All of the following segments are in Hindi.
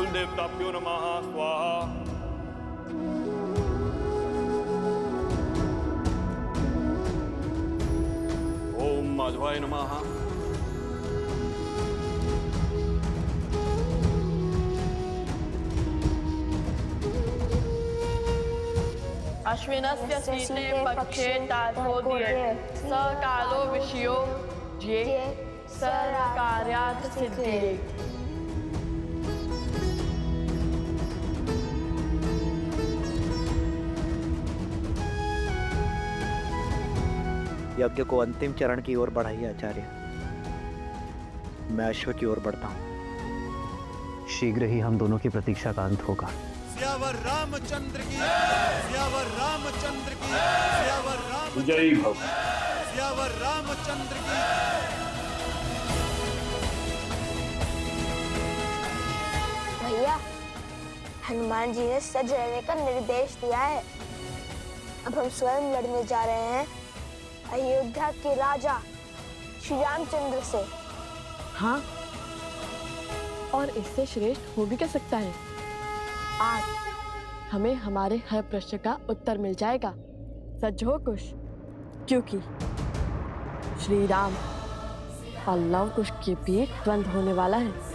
कुलदेवताभ्यो नमः स्वाहा। ओम माधवाय नमः। अश्विनस्य शीते पक्षे तार्कोदये स कालो विषयो ये सर्वकार्यार्थ सिद्धिये। यज्ञ को अंतिम चरण की ओर बढ़ाइए आचार्य। मैं अश्व की ओर बढ़ता हूँ। शीघ्र ही हम दोनों की प्रतीक्षा का अंत होगा। सियावर रामचंद्र की, सियावर रामचंद्र की, सियावर राम, जय भव, सियावर रामचंद्र की। भैया, हनुमान जी ने सज रहने का निर्देश दिया है। अब हम स्वयं लड़ने जा रहे हैं अयोध्या के राजा श्री रामचंद्र से। हाँ, और इससे श्रेष्ठ हो भी क्या सकता है। आज हमें हमारे हर प्रश्न का उत्तर मिल जाएगा। सच हो कुश, क्योंकि श्री राम और लव कुश के बीच द्वंद्व होने वाला है।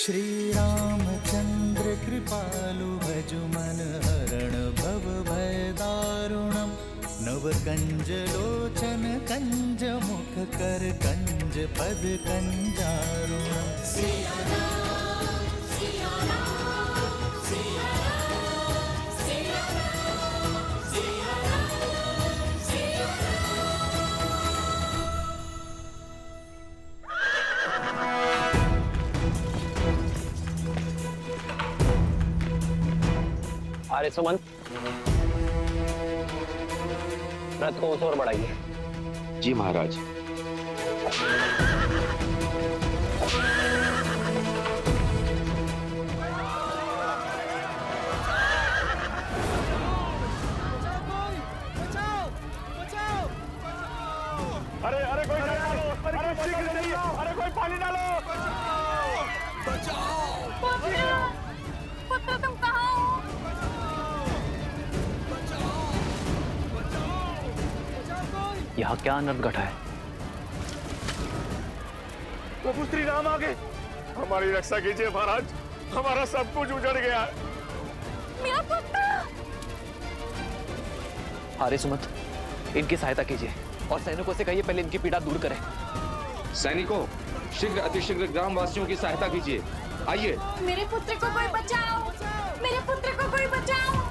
श्री रामचंद्र कृपालु भजु मन हरण भव भय दारुणम। नव कंज लोचन कंज मुख कर कंज पद कंजारुणम। आर्य सुमंत, रथ को उस ओर बढ़ाइए। जी महाराज। अरे अरे कोई डालो, अरे शीघ्र चलिए, अरे कोई पानी डालो। पुत्र तुम कहाँ हो? यहाँ क्या अनर्थ घटा है? प्रभु श्री राम आ गए। हमारी रक्षा कीजिए महाराज, हमारा सब कुछ उजड़ गया है। मेरा पुत्र! आर्य सुमंत, इनकी सहायता कीजिए और सैनिकों से कहिए पहले इनकी पीड़ा दूर करें। सैनिकों, शीघ्र अतिशीघ्र ग्रामवासियों की सहायता कीजिए। आइए। मेरे पुत्र को कोई बचाओ! मेरे पुत्र को कोई बचाओ!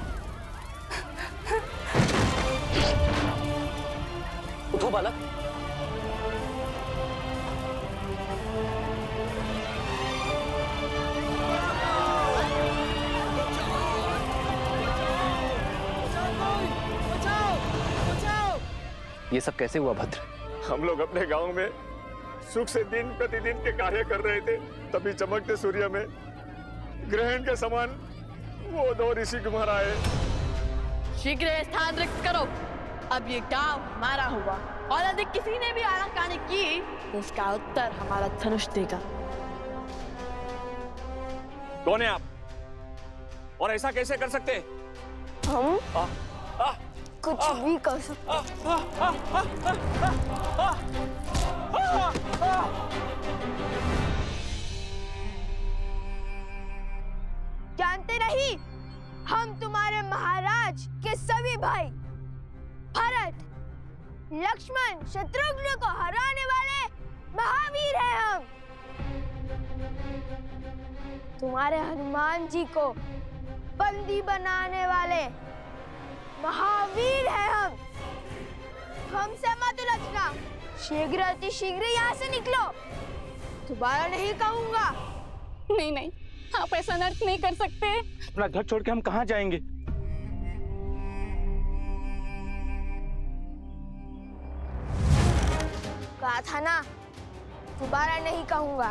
उठो बालक। ये सब कैसे हुआ भद्र? हम लोग अपने गांव में सुख से दिन प्रतिदिन के कार्य कर रहे थे, तभी चमकते सूर्य में ग्रहण के समान वो दो ऋषि कुमार आए। शीघ्र स्थान रिक्त करो। अब ये गांव हमारा हुआ और यदि किसी ने भी आनाकानी की तो उसका उत्तर हमारा धनुष देगा। कौन है आप और ऐसा कैसे कर सकते? हम कुछ भी कर सकते। जानते नहीं, हम तुम्हारे महाराज के सभी भाई भरत, लक्ष्मण शत्रुघ्न को हराने वाले महावीर हैं हम। तुम्हारे हनुमान जी को बंदी बनाने वाले महावीर हैं हम। हमसे मत उलझना, शीघ्र अति शीघ्र यहाँ से निकलो, दोबारा नहीं कहूंगा। नहीं नहीं, आप ऐसा अनर्थ नहीं कर सकते। अपना घर छोड़ के हम कहाँ जाएंगे? कहा था ना, दोबारा नहीं कहूंगा।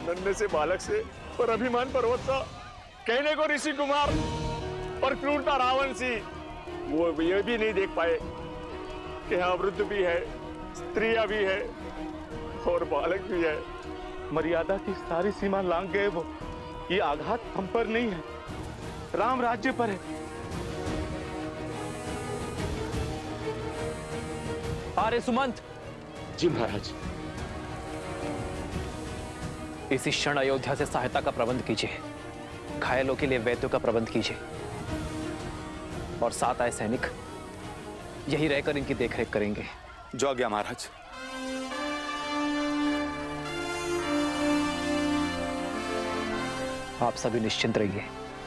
नन्हे से बालक से पर अभिमान पर्वत सा, कहने को ऋषि कुमार पर क्रूरता रावण सी, वो ये भी नहीं देख पाए कि हाँ वृद्ध भी है, स्त्रियां भी है और बालक भी है। मर्यादा की सारी सीमा लांघ गए वो। ये आघात हम पर नहीं है, राम राज्य पर है। अरे सुमंत, जी महाराज। इसी क्षण अयोध्या से सहायता का प्रबंध कीजिए, घायलों के लिए वैद्यों का प्रबंध कीजिए और साथ आए सैनिक यही रहकर इनकी देखरेख करेंगे। जो आज्ञा महाराज। आप सभी निश्चिंत रहिए,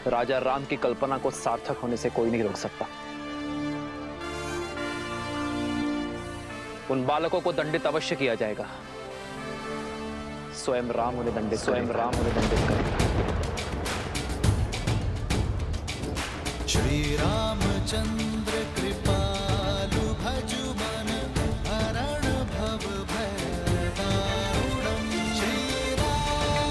राजा राम की कल्पना को सार्थक होने से कोई नहीं रोक सकता। उन बालकों को दंडित अवश्य किया जाएगा। स्वयं राम उन्हें दंडित करेगा। श्री रामचंद्र कृपालु भजु मन हरण भव भय दारुणम्। श्री राम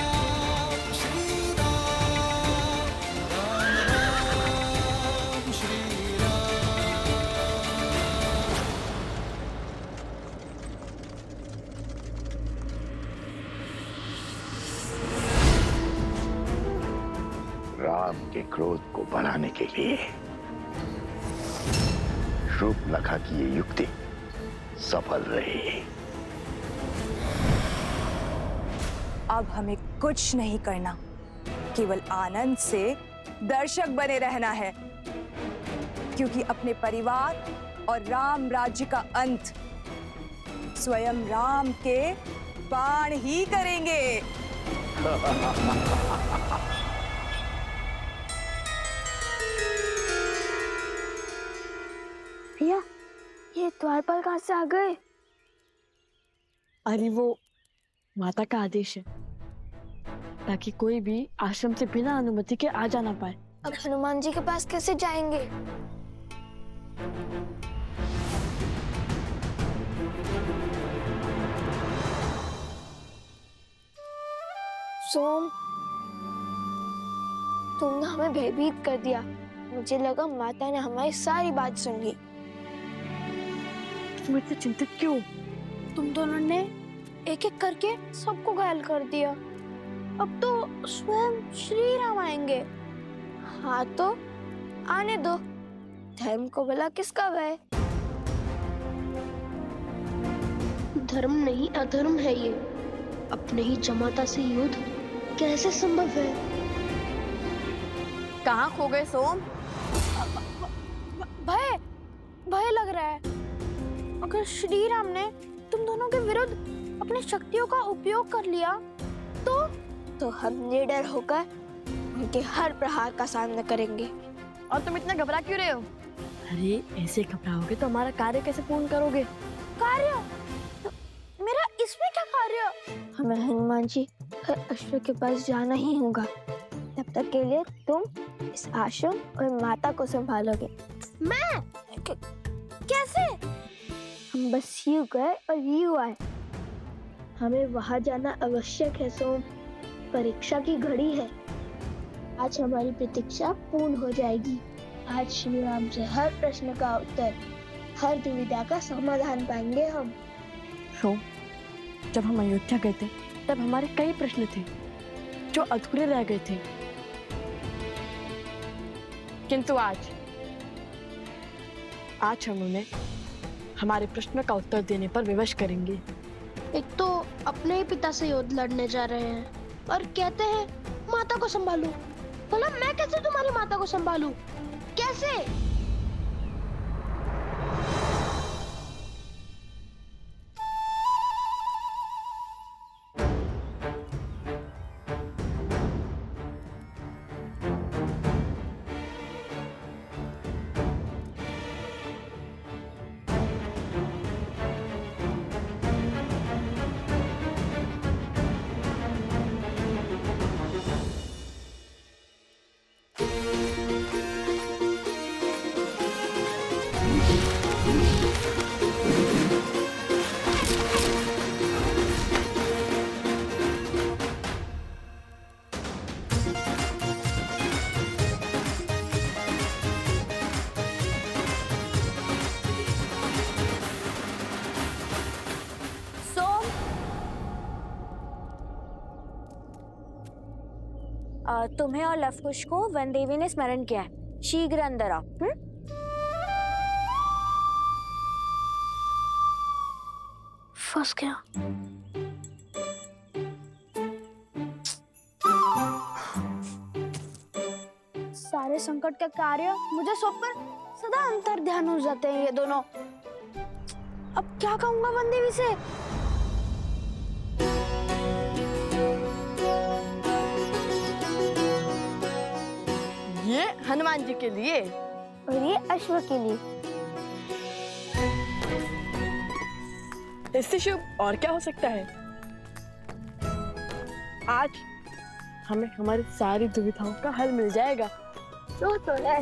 राम राम श्री राम। राम के क्रोध को बढ़ाने के लिए शूर्पणखा की ये युक्ति सफल रही। अब हमें कुछ नहीं करना, केवल आनंद से दर्शक बने रहना है, क्योंकि अपने परिवार और राम राज्य का अंत स्वयं राम के बाण ही करेंगे। भैया, ये द्वारपाल कहाँ से आ गए? अरे वो माता का आदेश है, ताकि कोई भी आश्रम से बिना अनुमति के आ जा ना पाए। अब हनुमान जी के पास कैसे जाएंगे? सोम, तुमने हमें भयभीत कर दिया। मुझे लगा माता ने हमारी सारी बात सुन ली। तुम इतने चिंतित क्यों? तुम दोनों ने एक एक करके सबको घायल कर दिया। अब तो स्वयं श्री राम आएंगे। हाँ तो आने दो, धर्म को भला किसका भय? धर्म नहीं अधर्म है ये। अपने ही जमाता से युद्ध कैसे संभव है? कहाँ खो गए सोम? भय भय लग रहा है। अगर श्री राम ने तुम दोनों के विरुद्ध अपनी शक्तियों का उपयोग कर लिया तो हम निडर होकर उनके हर प्रहार का सामना करेंगे। और तुम इतना घबरा क्यों रहे हो? अरे ऐसे घबराओगे तो हमारा कार्य कैसे पूर्ण करोगे? कार्य? मेरा इसमें क्या कार्य? हमें हनुमान जी हर अश्व के पास जाना ही होगा। तब तक के लिए तुम इस आश्रम और माता को संभालोगे। मैं? कैसे? हम बस यूं गए और यूं आए। हमें वहां जाना आवश्यक है सोम। परीक्षा की घड़ी है। आज हमारी प्रतीक्षा पूर्ण हो जाएगी। आज श्री राम से हर प्रश्न का उत्तर, हर दुविधा का समाधान पाएंगे हम। सोम, जब हम अयोध्या गए थे तब हमारे कई प्रश्न थे जो अधूरे रह गए थे, किंतु आज हम उन्हें हमारे प्रश्न का उत्तर देने पर विवश करेंगे। एक तो अपने ही पिता से युद्ध लड़ने जा रहे हैं और कहते हैं माता को संभालूं? भला मैं कैसे तुम्हारी माता को संभालूं? कैसे? तुम्हें और लवकुश को वन देवी ने स्मरण किया है। शीघ्र अंदर आओ। फंस गया। सारे संकट के कार्य मुझे सौंपकर सदा अंतर ध्यान हो जाते हैं ये दोनों। अब क्या कहूंगा वन देवी से? ये हनुमान जी के लिए और ये अश्व के लिए। इससे शुभ और क्या हो सकता है? आज हमें हमारी सारी दुविधाओं का हल मिल जाएगा। तो है।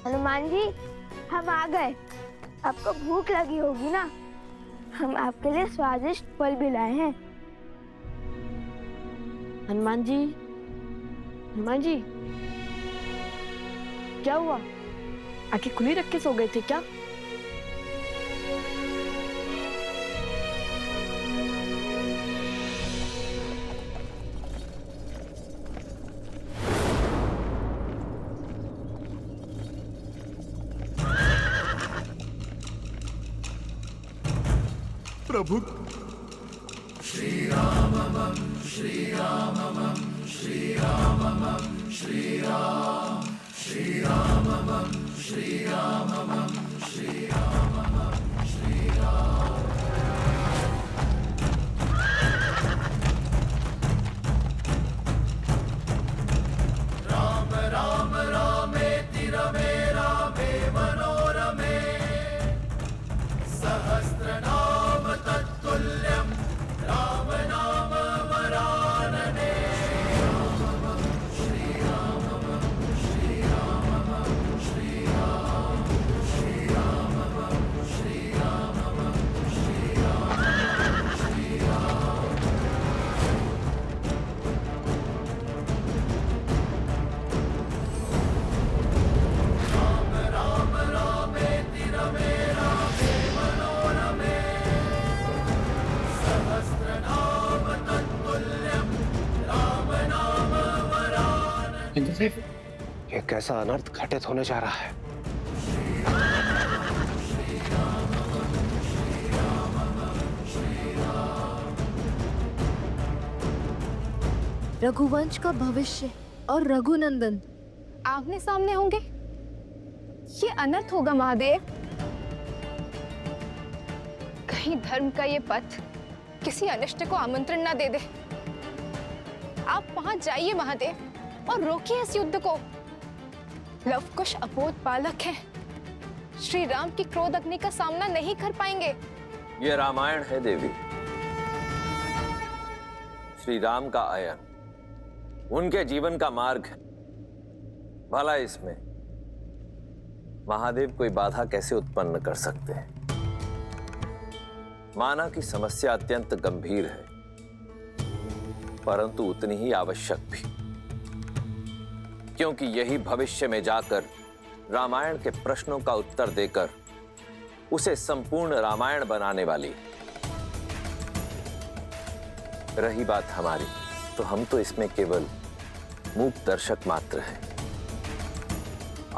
हनुमान जी, हम आ गए। आपको भूख लगी होगी ना? हम आपके लिए स्वादिष्ट फल भी लाए हैं। हनुमान जी, क्या हुआ? आंखें खुली रख के सो गए थे क्या? प्रभु श्री रामम श्री रामम श्री रामम श्री राम श्री रामम श्री रामम श्री रामम श्री राम। राम राम रामेति रमे रामे मनोरमे सहस्रनाम तत्तुल्यं राम नाम वरानने। श्री रामम श्री रामम श्री राम श्री रामम श्री रामम श्री राम श्री राम। राम राम रामेति रमे रामे मनोरमे सहस्रनाम तत्तुल्यं राम नाम वरानने। इंद्रदेव, ये कैसा अनर्थ घटित होने जा रहा है? रघुवंश का भविष्य और रघुनंदन आमने सामने होंगे। ये अनर्थ होगा महादेव। कहीं धर्म का ये पथ किसी अनिष्ट को आमंत्रण ना दे दे। आप वहां जाइए महादेव और रोकिए इस युद्ध को। लवकुश अबोध बालक है, श्री राम की क्रोध अग्नि का सामना नहीं कर पाएंगे। ये रामायण है देवी। श्री राम का आयन उनके जीवन का मार्ग है। भला इसमें महादेव कोई बाधा कैसे उत्पन्न कर सकते हैं? माना कि समस्या अत्यंत गंभीर है, परंतु उतनी ही आवश्यक भी, क्योंकि यही भविष्य में जाकर रामायण के प्रश्नों का उत्तर देकर उसे संपूर्ण रामायण बनाने वाली है। रही बात हमारी, तो हम तो इसमें केवल मूक दर्शक मात्र हैं।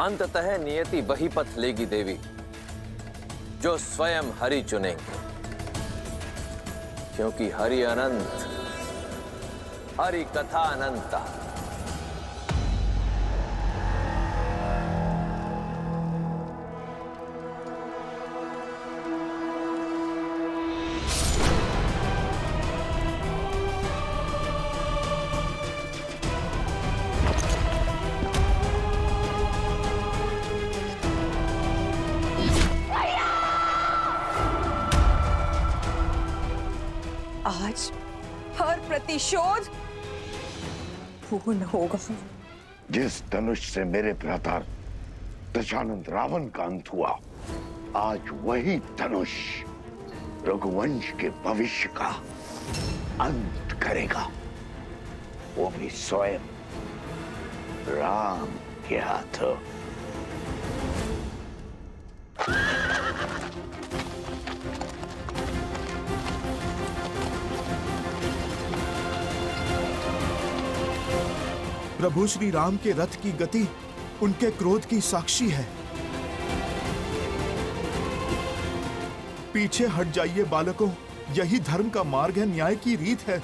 अंततः नियति वही पथ लेगी देवी जो स्वयं हरि चुनेंगे। क्योंकि हरि अनंत, हरि कथा अनंता। आज हर प्रतिशोध पूर्ण होगा। जिस धनुष से मेरे भ्राता दशानंद रावण का अंत हुआ, आज वही धनुष रघुवंश के भविष्य का अंत करेगा, वो भी स्वयं राम के हाथों। प्रभु श्री राम के रथ की गति उनके क्रोध की साक्षी है। पीछे हट जाइए बालकों, यही धर्म का मार्ग है, न्याय की रीत है।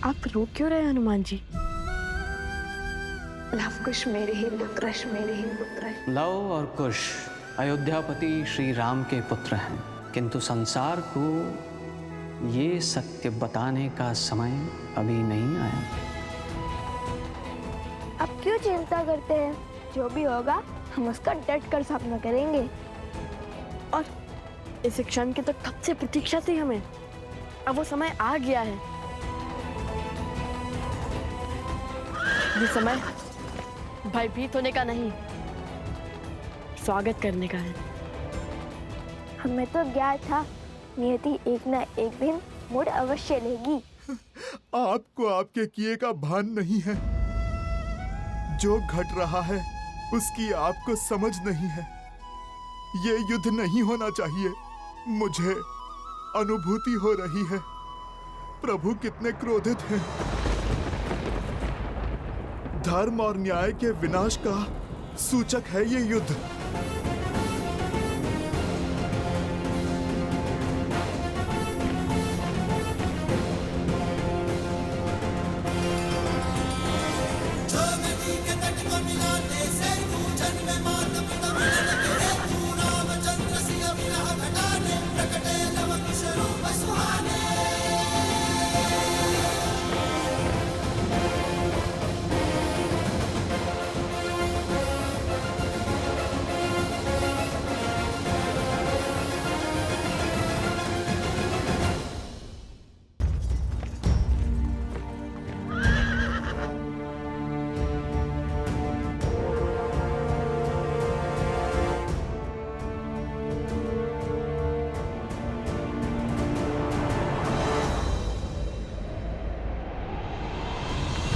आप रो क्यों रहे हनुमान जी? लव कुश मेरे ही पुत्र, मेरे ही पुत्र। लव और कुश अयोध्यापति श्री राम के पुत्र हैं, किंतु संसार को ये सत्य बताने का समय अभी नहीं आया। आप क्यों चिंता करते हैं? जो भी होगा हम उसका डट कर सामना करेंगे। और इस क्षण की तो कब से प्रतीक्षा थी हमें। अब वो समय आ गया है। ये समय भयभीत होने का नहीं, स्वागत करने का है। हमें तो ज्ञान था नियति एक ना एक दिन मोड़ अवश्य लेगी। आपको आपके किए का भान नहीं है। जो घट रहा है उसकी आपको समझ नहीं है। ये युद्ध नहीं होना चाहिए। मुझे अनुभूति हो रही है प्रभु कितने क्रोधित हैं। धर्म और न्याय के विनाश का सूचक है ये युद्ध।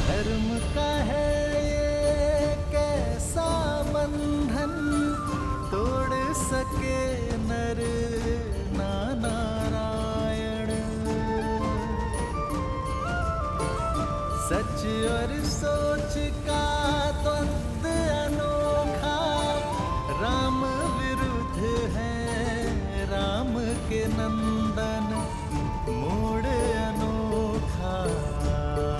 धर्म का है ये कैसा बंधन, तोड़ सके नर ना नारायण। सच और सोच का द्वंद्व अनोखा, राम विरुद्ध है राम के नंदन। मोड़ अनोखा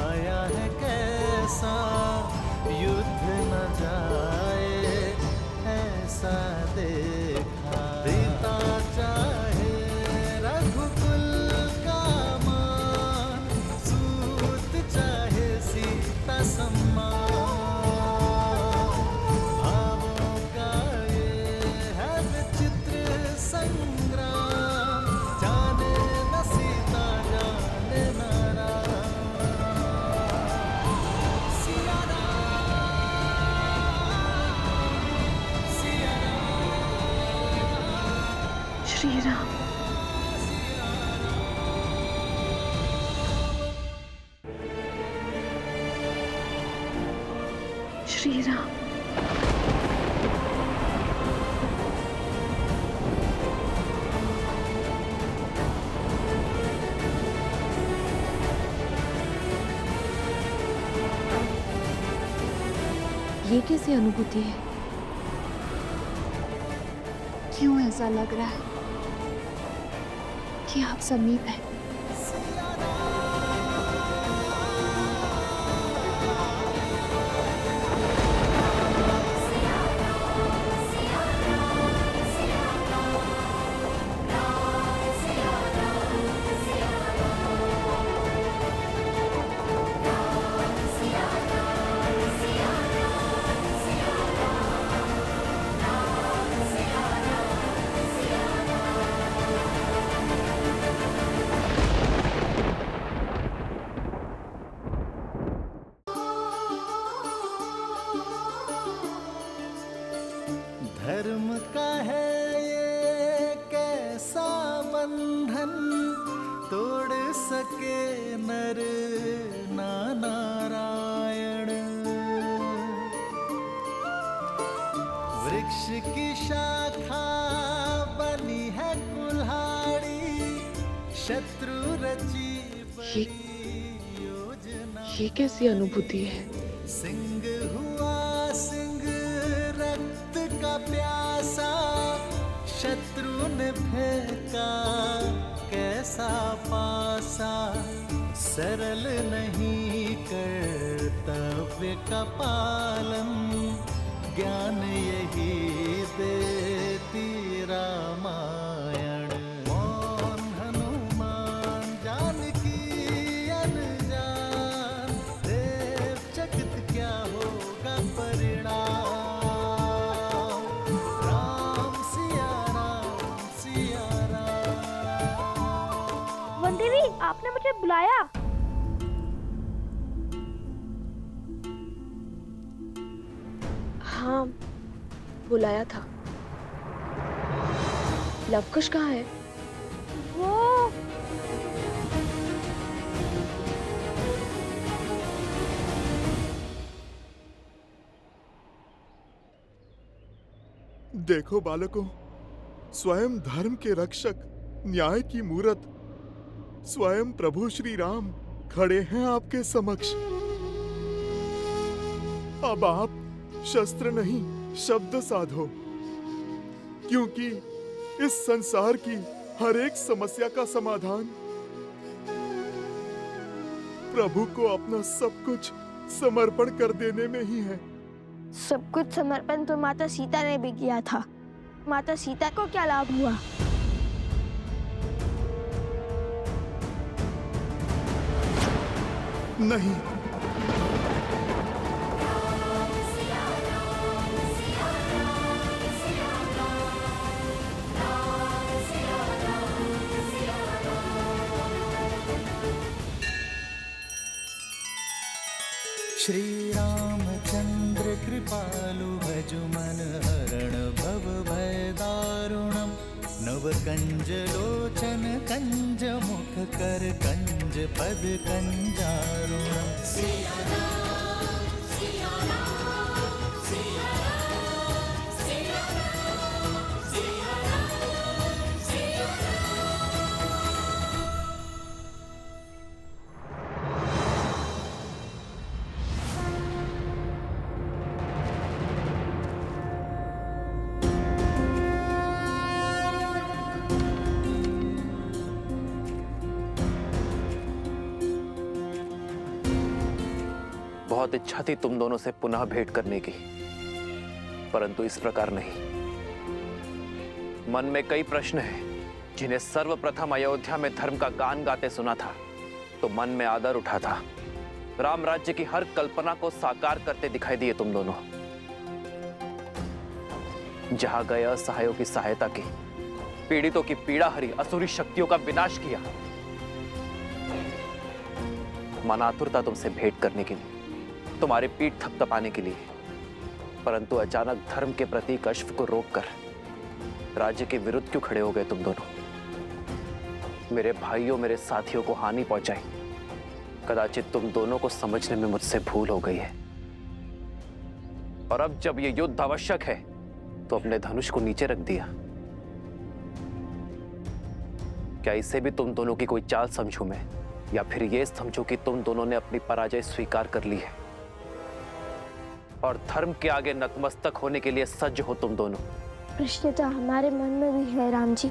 आया है कैसा, युद्ध न जाए ऐसा देखा। पिता चाहे रघुकुल का मान, सूत चाहे सीता सम्मान। भावों का ये है विचित्र संग्राम, जाने न सीता जाने न श्री राम। श्री राम। ये कैसी अनुभूति है? क्यों ऐसा लग रहा है कि आप समीप हैं? धर्म का है ये कैसा बंधन, तोड़ सके नर ना नारायण। वृक्ष की शाखा बनी है कुल्हाड़ी, शत्रु रची ये कैसी अनुभूति है? सिंह हुआ सिंह रक्त का प्यासा, शत्रु ने फेंका कैसा पासा। सरल नहीं कर्तव्य का पालन, ज्ञान यही देती रामायण। मौन हनुमान जानकी अनजान, देव चकित क्या होगा परिणाम। राम सिया राम। वन देवी, आपने मुझे बुलाया? हाँ, बुलाया था। लवकुश कहाँ है? वो देखो बालकों, स्वयं धर्म के रक्षक, न्याय की मूरत, स्वयं प्रभु श्री राम खड़े हैं आपके समक्ष। अब आप शस्त्र नहीं शब्द साधो, क्योंकि इस संसार की हर एक समस्या का समाधान प्रभु को अपना सब कुछ समर्पण कर देने में ही है। सब कुछ समर्पण तो माता सीता ने भी किया था। माता सीता को क्या लाभ हुआ? नहीं, श्री रामचंद्र कृपालु भजु मन हरण भव भय दारुणम। नव कंज लोचन कंज मुख कर कंज पद कंजारुणम। बहुत इच्छा थी तुम दोनों से पुनः भेंट करने की, परंतु इस प्रकार नहीं। मन में कई प्रश्न हैं जिन्हें सर्वप्रथम अयोध्या में धर्म का गान गाते सुना था तो मन में आदर उठा था। राम राज्य की हर कल्पना को साकार करते दिखाई दिए तुम दोनों। जहां गए असहायों की सहायता की, पीड़ितों की पीड़ा हरी, असुरी शक्तियों का विनाश किया। मन आतुरता तुमसे भेंट करने के लिए, तुम्हारे पीठ थपथपाने के लिए, परंतु अचानक धर्म के प्रतीक अश्व को रोककर राज्य के विरुद्ध क्यों खड़े हो गए तुम दोनों? मेरे भाइयों, मेरे साथियों को हानि पहुंचाई, कदाचित तुम दोनों को समझने में मुझसे भूल हो गई है। और अब जब ये युद्ध आवश्यक है तो अपने धनुष को नीचे रख दिया। क्या इसे भी तुम दोनों की कोई चाल समझूं मैं, या फिर ये समझो कि तुम दोनों ने अपनी पराजय स्वीकार कर ली है और धर्म के आगे नतमस्तक होने के लिए सज्ज हो तुम दोनों? प्रश्न तो हमारे मन में भी है राम जी।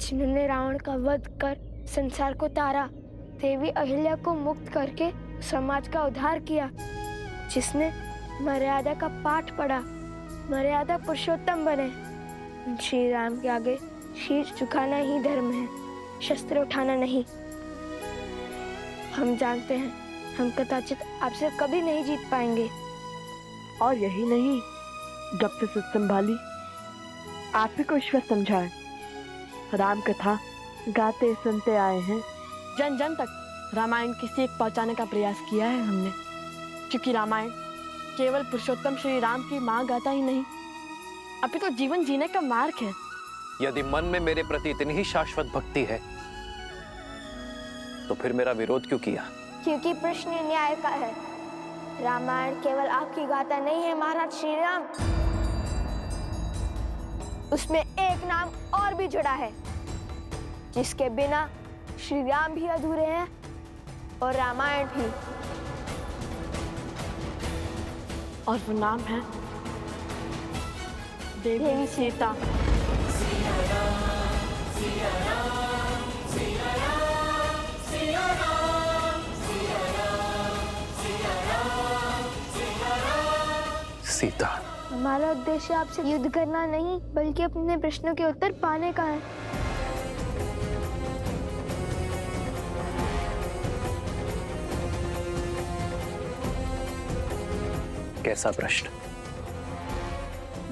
जिन्होंने रावण का वध कर संसार को तारा, देवी अहिल्या को मुक्त करके समाज का उद्धार किया, जिसने मर्यादा का पाठ पढ़ा, मर्यादा पुरुषोत्तम बने, श्री राम के आगे शीश झुकाना ही धर्म है, शस्त्र उठाना नहीं। हम जानते हैं हम कदाचित आपसे कभी नहीं जीत पाएंगे। और यही नहीं, जब से सुध संभाली आप ही को ईश्वर समझाए, राम कथा गाते सुनते आए हैं, जन जन तक रामायण की सीख पहुंचाने का प्रयास किया है हमने। क्योंकि रामायण केवल पुरुषोत्तम श्री राम की माँ गाथा ही नहीं, अभी तो जीवन जीने का मार्ग है। यदि मन में मेरे प्रति इतनी ही शाश्वत भक्ति है तो फिर मेरा विरोध क्यों किया? क्योंकि प्रश्न न्याय का है। रामायण केवल आपकी गाथा नहीं है महाराज श्री राम, उसमें एक नाम और भी जुड़ा है, जिसके बिना श्री राम भी अधूरे हैं और रामायण भी। और वो नाम है देवी सीता। सीता, हमारा उद्देश्य आपसे युद्ध करना नहीं, बल्कि अपने प्रश्नों के उत्तर पाने का है। कैसा प्रश्न?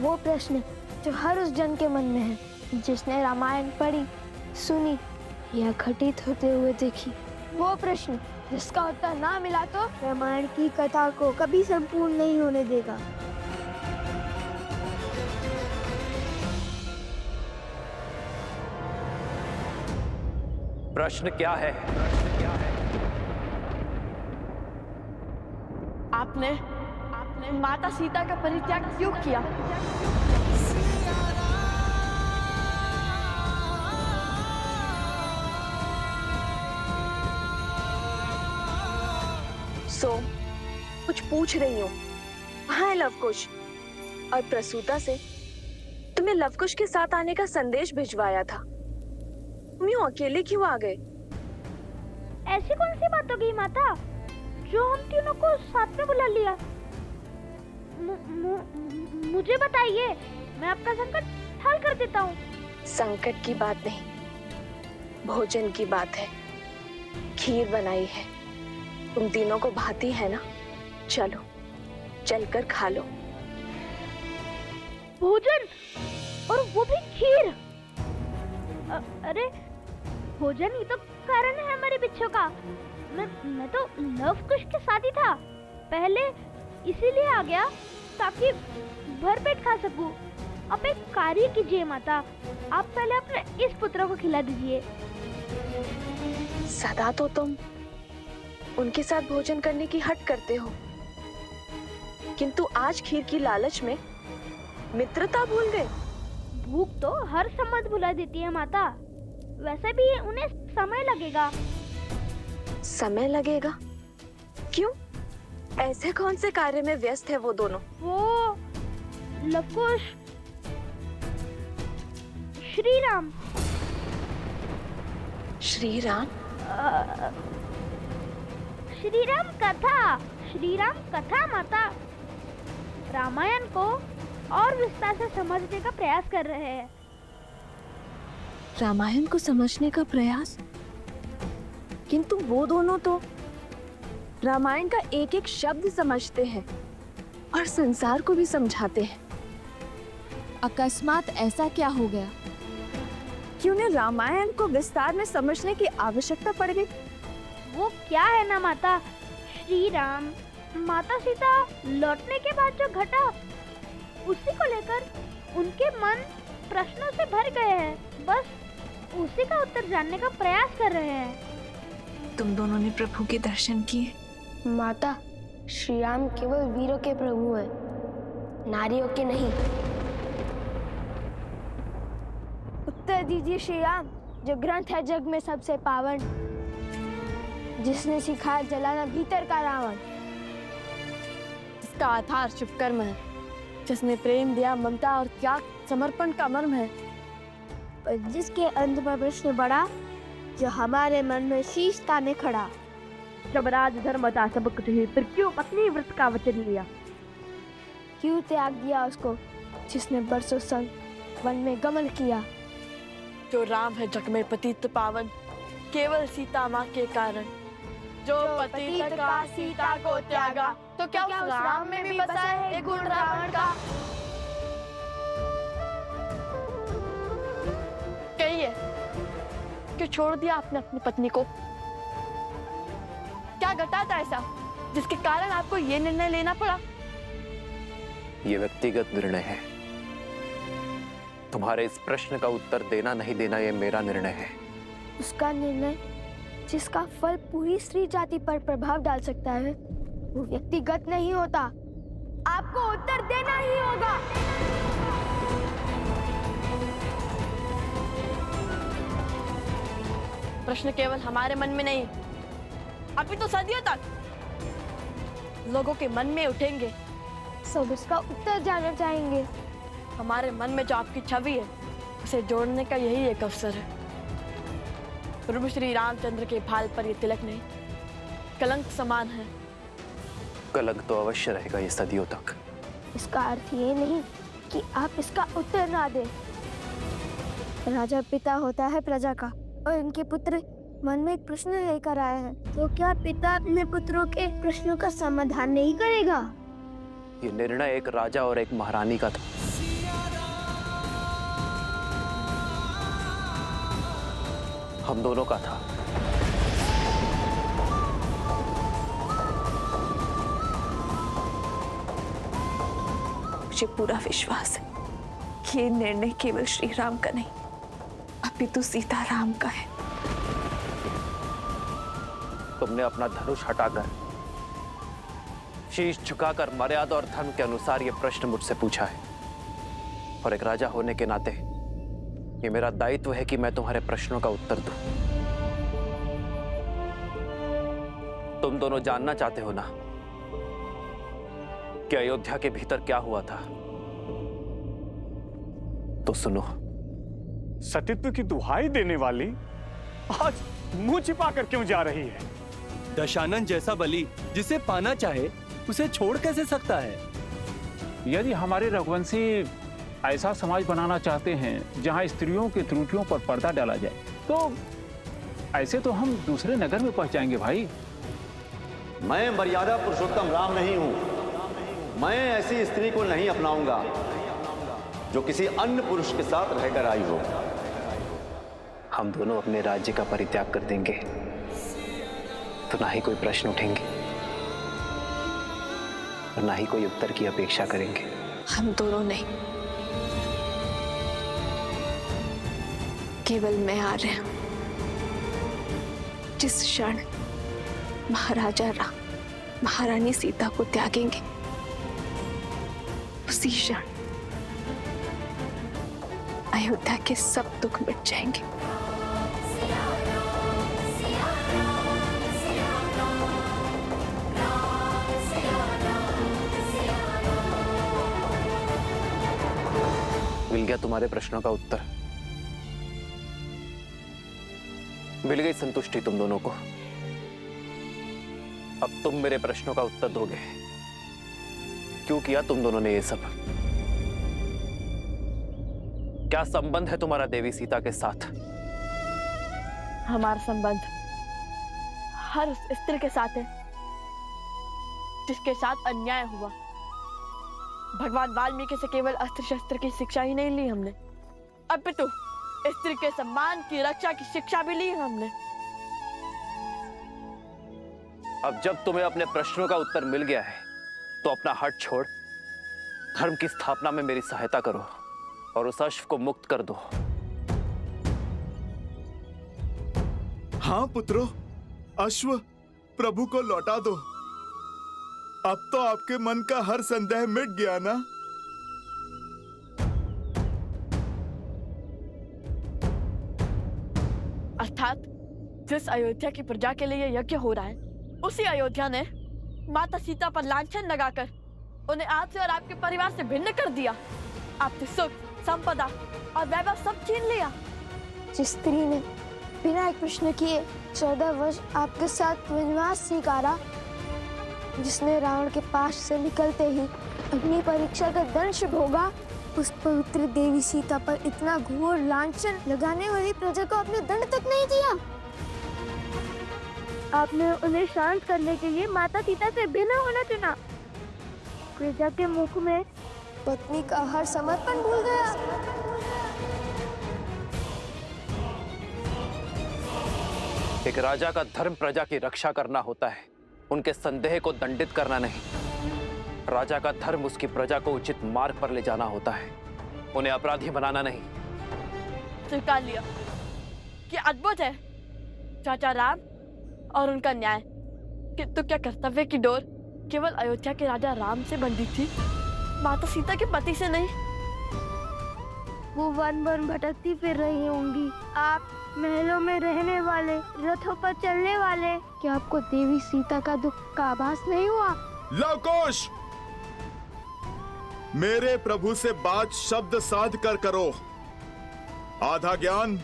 वो प्रश्न जो हर उस जन के मन में है जिसने रामायण पढ़ी, सुनी या घटित होते हुए देखी। वो प्रश्न जिसका उत्तर ना मिला तो रामायण की कथा को कभी संपूर्ण नहीं होने देगा। प्रश्न क्या है? आपने माता सीता का परित्याग क्यों किया? कुछ पूछ रही हूँ, कहाँ है लवकुश? और प्रसूता से तुम्हें लवकुश के साथ आने का संदेश भिजवाया था, तुम यूं अकेले क्यों आ गए? ऐसी कौन सी बात हो गई माता, जो हम तीनों को साथ में बुला लिया? मुझे बताइए, मैं आपका संकट हल कर देता हूँ। संकट की बात नहीं, भोजन की बात है। खीर बनाई है, तुम तीनों को भाती है ना? चलो, चलकर खा लो। भोजन, और वो भी खीर? अरे भोजन ही तो कारण है हमारे बिच्छू का। मैं तो लवकुश के साथ ही था, पहले इसीलिए आ गया ताकि भर पेट खा सकूं। आप एक कार्य कीजिए माता, आप पहले अपने इस पुत्र को खिला दीजिए। सदा तो तुम उनके साथ भोजन करने की हट करते हो, किंतु आज खीर की लालच में मित्रता भूल गए। भूख तो हर संबंध भुला देती है माता, वैसे भी उन्हें समय लगेगा। समय लगेगा? क्यों? ऐसे कौन से कार्य में व्यस्त है वो दोनों? वो लवकुश, श्री राम। श्री राम? श्री राम कथा, श्री राम कथा माता। रामायण को और विस्तार से समझने का प्रयास कर रहे हैं। रामायण को समझने का प्रयास? किंतु वो दोनों तो रामायण का एक एक शब्द समझते हैं और संसार को भी समझाते हैं। अकस्मात ऐसा क्या हो गया कि उन्हें रामायण को विस्तार में समझने की आवश्यकता पड़ गई? वो क्या है ना माता, श्री राम माता सीता लौटने के बाद जो घटा, उसी को लेकर उनके मन प्रश्नों से भर गए हैं। बस उसी का उत्तर जानने का प्रयास कर रहे हैं। तुम दोनों ने प्रभु के दर्शन किए? माता, श्री राम केवल वीरों के प्रभु हैं, नारियों के नहीं। उत्तर दीजिए श्री राम, जो ग्रंथ है जग में सबसे पावन, जिसने सिखाया जलाना भीतर का रावण। इसका आधार शुभ कर्म है, जिसमें प्रेम, दया, ममता और त्याग, समर्पण का मर्म है। पर जिसके अंत में प्रश्न बढ़ा, जो हमारे मन में शीश ताने खड़ा। जब राज धर्म बता सब कुछ ही, फिर क्यों पत्नी व्रत का वचन लिया? क्यों त्याग दिया उसको जिसने बरसों संग वन में गमन किया? जो राम है जग में पतित पावन, केवल सीता माँ के कारण। जो पतित का सीता को त्यागा, तो क्या उस राम में भी बसा है एक गुण रावण का? कहिए कि छोड़ दिया आपने अपनी पत्नी को? क्या घटा था ऐसा जिसके कारण आपको ये निर्णय लेना पड़ा? ये व्यक्तिगत निर्णय है। तुम्हारे इस प्रश्न का उत्तर देना नहीं देना ये मेरा निर्णय है। उसका निर्णय जिसका फल पूरी स्त्री जाति पर प्रभाव डाल सकता है, वो व्यक्तिगत नहीं होता। आपको उत्तर देना ही होगा। प्रश्न केवल हमारे मन में नहीं, अभी तो सदियों तक लोगों के मन में उठेंगे। सब इसका उत्तर जानना चाहेंगे। हमारे मन में जो आपकी छवि है, उसे जोड़ने का यही एक अवसर है। प्रभु श्री रामचंद्र के भाल पर ये तिलक नहीं, कलंक समान है। कलंक तो अवश्य रहेगा ये सदियों तक। इसका अर्थ ये नहीं कि आप इसका उत्तर ना दें। राजा पिता होता है प्रजा का, और इनके पुत्र मन में एक प्रश्न लेकर आए हैं, तो क्या पिता अपने पुत्रों के प्रश्नों का समाधान नहीं करेगा? ये निर्णय एक राजा और एक महारानी का था। हम दोनों का था। मुझे पूरा विश्वास है कि ये निर्णय केवल श्री राम का नहीं, अपितु सीता राम का है। तुमने अपना धनुष हटाकर, शीश झुकाकर मर्यादा और धर्म के अनुसार यह प्रश्न मुझसे पूछा है, और एक राजा होने के नाते ये मेरा दायित्व है कि मैं तुम्हारे प्रश्नों का उत्तर दूं। तुम दोनों जानना चाहते हो ना कि अयोध्या के भीतर क्या हुआ था? तो सुनो। सतीत्व की दुहाई देने वाली आज मुंह छिपा कर क्यों जा रही है? दशानन जैसा बलि जिसे पाना चाहे उसे छोड़ कैसे सकता है? यदि हमारे रघुवंशी ऐसा समाज बनाना चाहते हैं जहां स्त्रियों की त्रुटियों पर पर्दा डाला जाए, तो ऐसे तो हम दूसरे नगर में पहुंच जाएंगे भाई। मैं मर्यादा पुरुषोत्तम राम नहीं हूं। मैं ऐसी स्त्री को नहीं अपनाऊंगा जो किसी अन्य पुरुष के साथ रहकर आई हो। हम दोनों अपने राज्य का परित्याग कर देंगे तो ना ही कोई प्रश्न उठेंगे और ना ही कोई उत्तर की अपेक्षा करेंगे। हम दोनों नहीं, केवल मैं आ रहा हूं। जिस क्षण महाराजा राम महारानी सीता को त्यागेंगे, उसी क्षण अयोध्या के सब दुख मिट जाएंगे। मिल गया तुम्हारे प्रश्नों का उत्तर? मिल गई संतुष्टि तुम दोनों को? अब तुम मेरे प्रश्नों का उत्तर दोगे। क्यों किया तुम दोनों ने ये सब? क्या संबंध है तुम्हारा देवी सीता के साथ? हमारा संबंध हर उस स्त्री के साथ है जिसके साथ अन्याय हुआ। भगवान वाल्मीकि से केवल अस्त्र शस्त्र की शिक्षा ही नहीं ली हमने, अपितु स्त्री के सम्मान की रक्षा की शिक्षा भी ली हमने। अब जब तुम्हें अपने प्रश्नों का उत्तर मिल गया है तो अपना हट छोड़ धर्म की स्थापना में मेरी सहायता करो और उस अश्व को मुक्त कर दो। हाँ पुत्रों, अश्व प्रभु को लौटा दो। अब तो आपके मन का हर संदेह मिट गया ना? अर्थात जिस अयोध्या की प्रजा के लिए यज्ञ हो रहा है, उसी अयोध्या ने माता सीता पर लांछन लगाकर उन्हें आपसे और आपके परिवार से भिन्न कर दिया। आपसे सुख, संपदा और वैभव सब छीन लिया। जिस स्त्री ने बिना एक प्रश्न किए 14 वर्ष आपके साथ वनवास स्वीकारा, जिसने रावण के पास से निकलते ही अग्नि परीक्षा का दंश भोगा, उस पवित्र देवी सीता पर इतना घोर लांछन लगाने वाली प्रजा को आपने दंड तक नहीं दिया। आपने उन्हें शांत करने के लिए माता सीता से भिन्न होना चुना। प्रजा के मुख में पत्नी का हर समर्पण भूल गया। एक राजा का धर्म प्रजा की रक्षा करना होता है, उनके संदेह को दंडित करना नहीं। राजा का धर्म उसकी प्रजा को उचित मार्ग पर ले जाना होता है, उन्हें अपराधी बनाना नहीं। स्वीकार लिया कि अद्भुत है चाचा राम और उनका न्याय, किंतु क्या कर्तव्य की डोर केवल अयोध्या के राजा राम से बंधी थी, माता सीता के पति से नहीं? वो वन वन भटकती फिर रही होंगी, आप महलों में रहने वाले, रथों पर चलने वाले। क्या आपको देवी सीता का दुख का आभास नहीं हुआ? लवकुश, मेरे प्रभु से बात शब्द साध कर करो। आधा ज्ञान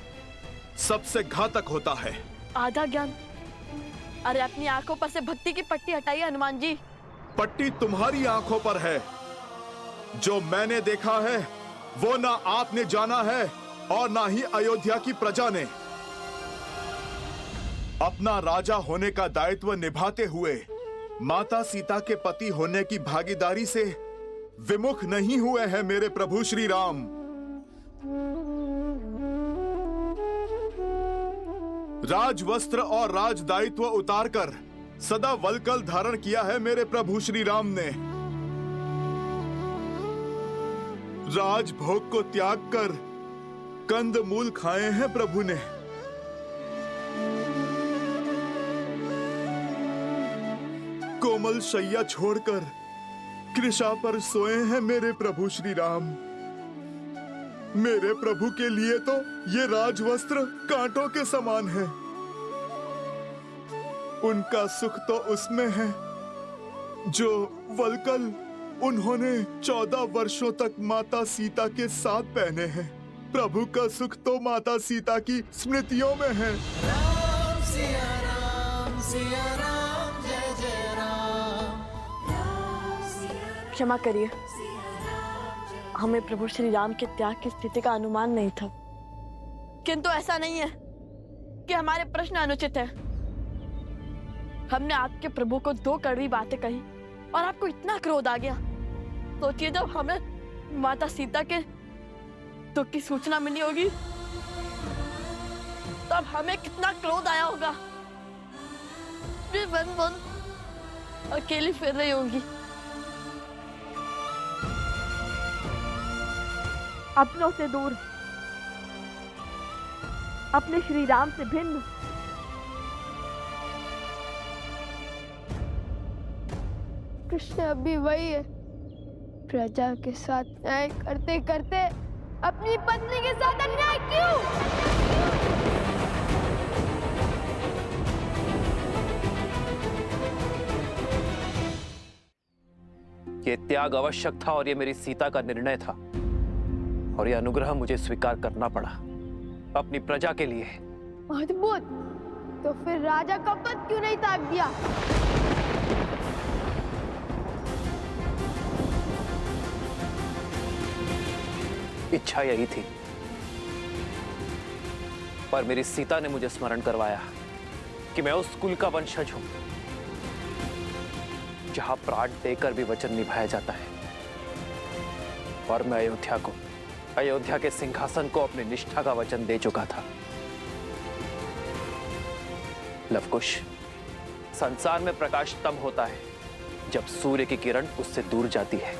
सबसे घातक होता है। आधा ज्ञान? अरे अपनी आंखों पर से भक्ति की पट्टी हटाइए हनुमान जी। पट्टी तुम्हारी आंखों पर है। जो मैंने देखा है वो ना आपने जाना है और ना ही अयोध्या की प्रजा ने। अपना राजा होने का दायित्व निभाते हुए माता सीता के पति होने की भागीदारी से विमुख नहीं हुए हैं मेरे प्रभु श्री राम। राजवस्त्र और राज दायित्व उतारकर सदा वलकल धारण किया है मेरे प्रभु श्री राम ने। राजभोग को त्याग कर कंद मूल खाए हैं प्रभु ने। कोमल शैया छोड़कर कृषा पर सोए हैं मेरे प्रभु श्री राम। मेरे प्रभु के लिए तो ये राजवस्त्र कांटों के समान है। उनका सुख तो उसमें है जो वलकल उन्होंने 14 वर्षों तक माता सीता के साथ पहने हैं। प्रभु का सुख तो माता सीता की स्मृतियों में है। राम सिया राम सिया राम, जय जय राम। क्षमा करिए, हमें प्रभु श्री राम के त्याग की स्थिति का अनुमान नहीं था। किंतु ऐसा नहीं है कि हमारे प्रश्न अनुचित है। हमने आपके प्रभु को 2 कड़वी बातें कही और आपको इतना क्रोध आ गया। सोचिए जब हमें माता सीता के दुख की सूचना मिली होगी तब हमें कितना क्रोध आया होगा। वे वन वन अकेली फिर रही होंगी, अपनों से दूर, अपने श्री राम से भिन्न। कृष्ण अभी वही है, प्रजा के साथ न्याय करते करते अपनी पत्नी के साथ अन्याय क्यों? ये त्याग आवश्यक था और ये मेरी सीता का निर्णय था, और ये अनुग्रह मुझे स्वीकार करना पड़ा अपनी प्रजा के लिए। अद्भुत। तो फिर राजा का पद क्यों नहीं त्याग दिया? इच्छा यही थी, पर मेरी सीता ने मुझे स्मरण करवाया कि मैं उस कुल का वंशज हूं जहां प्राण देकर भी वचन निभाया जाता है, और मैं अयोध्या के सिंहासन को अपनी निष्ठा का वचन दे चुका था। लवकुश, संसार में प्रकाश तब होता है जब सूर्य की किरण उससे दूर जाती है।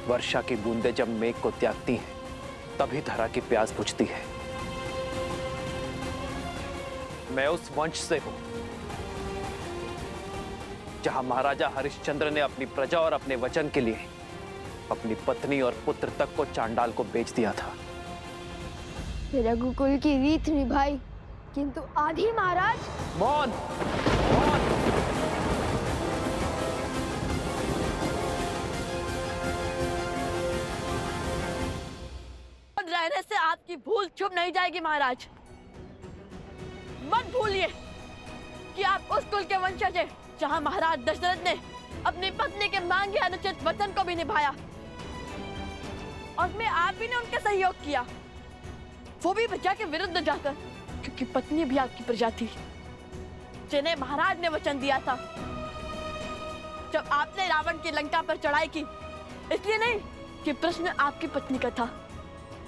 वर्षा की बूंदें जब मेघ को त्यागती हैं, तभी धरा की प्यास बुझती है। मैं उस वंश से हूं जहां महाराजा हरिश्चंद्र ने अपनी प्रजा और अपने वचन के लिए अपनी पत्नी और पुत्र तक को चांडाल को बेच दिया था। रघुकुल की रीत निभाई, किंतु आधी महाराज। मौन, मौन। कहने से आपकी भूल चुप नहीं जाएगी महाराज। मत भूलिए कि आप उस कुल के वंशज हैं जहां महाराज दशरथ ने अपनी पत्नी के मांगे अनुचित वचन को भी निभाया, और मैं आप ही ने उनके सहयोग किया, वो भी प्रजा के विरुद्ध जाकर, क्योंकि पत्नी भी आपकी प्रजा थी जिन्हें महाराज ने वचन दिया था। जब आपने रावण की लंका पर चढ़ाई की, इसलिए नहीं कि प्रश्न आपकी पत्नी का था,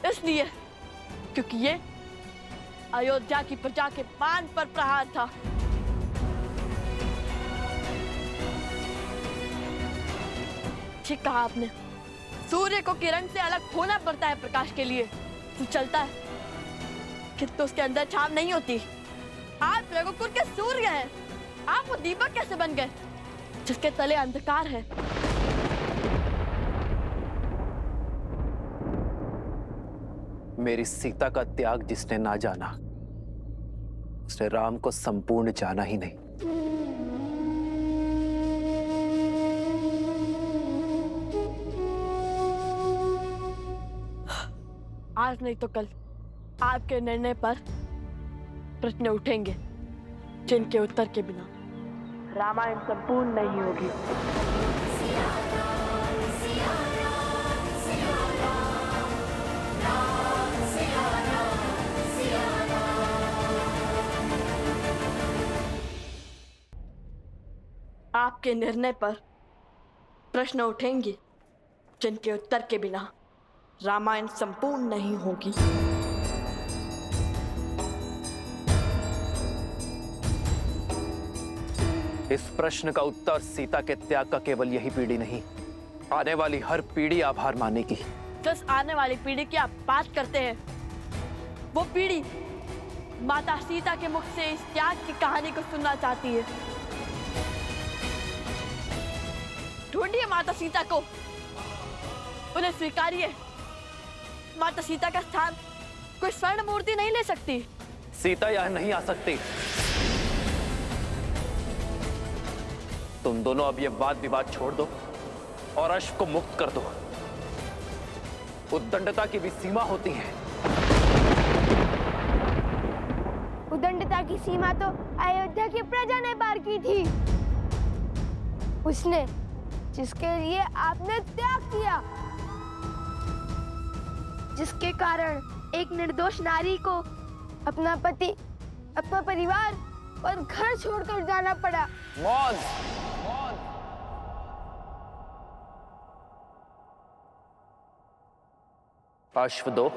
इसलिए क्योंकि ये अयोध्या की प्रजा के मान पर प्रहार था। ठीक कहा आपने, सूर्य को किरण से अलग होना पड़ता है प्रकाश के लिए, तो चलता है किंतु उसके अंदर छाव नहीं होती। आप रघुकुल के सूर्य हैं, आप वो दीपक कैसे बन गए जिसके तले अंधकार है? मेरी सीता का त्याग जिसने ना जाना, उसने राम को संपूर्ण जाना ही नहीं। आज नहीं तो कल आपके निर्णय पर प्रश्न उठेंगे जिनके उत्तर के बिना रामायण संपूर्ण नहीं होगी। आपके निर्णय पर प्रश्न उठेंगे जिनके उत्तर के बिना रामायण संपूर्ण नहीं होगी। इस प्रश्न का उत्तर सीता के त्याग का केवल यही पीढ़ी नहीं, आने वाली हर पीढ़ी आभार मानेगी। जिस आने वाली पीढ़ी की आप बात करते हैं, वो पीढ़ी माता सीता के मुख से इस त्याग की कहानी को सुनना चाहती है। ढूंढिए माता सीता को, उन्हें स्वीकारिए। माता सीता का स्थान कोई स्वर्ण मूर्ति नहीं ले सकती। सीता यह नहीं आ सकती। तुम दोनों अब ये वाद विवाद छोड़ दो और अश्व को मुक्त कर दो। उद्दंडता की भी सीमा होती है। उद्दंडता की सीमा तो अयोध्या की प्रजा ने पार की थी, उसने जिसके लिए आपने त्याग किया, जिसके कारण एक निर्दोष नारी को अपना पति, अपना परिवार और घर छोड़कर जाना पड़ा। मौन। अश्व दो,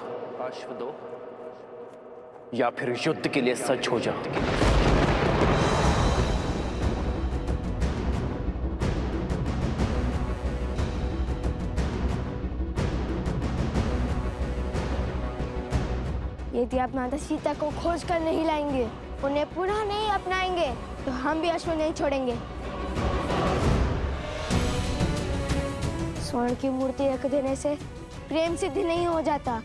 अश्व दो, या फिर युद्ध के लिए सज्ज हो जाओ। यदि आप माता सीता को खोज कर नहीं लाएंगे, उन्हें पुनः नहीं अपनाएंगे, तो हम भी अश्व नहीं छोड़ेंगे। स्वर्ण की मूर्ति रख देने से प्रेम सिद्ध नहीं हो जाता।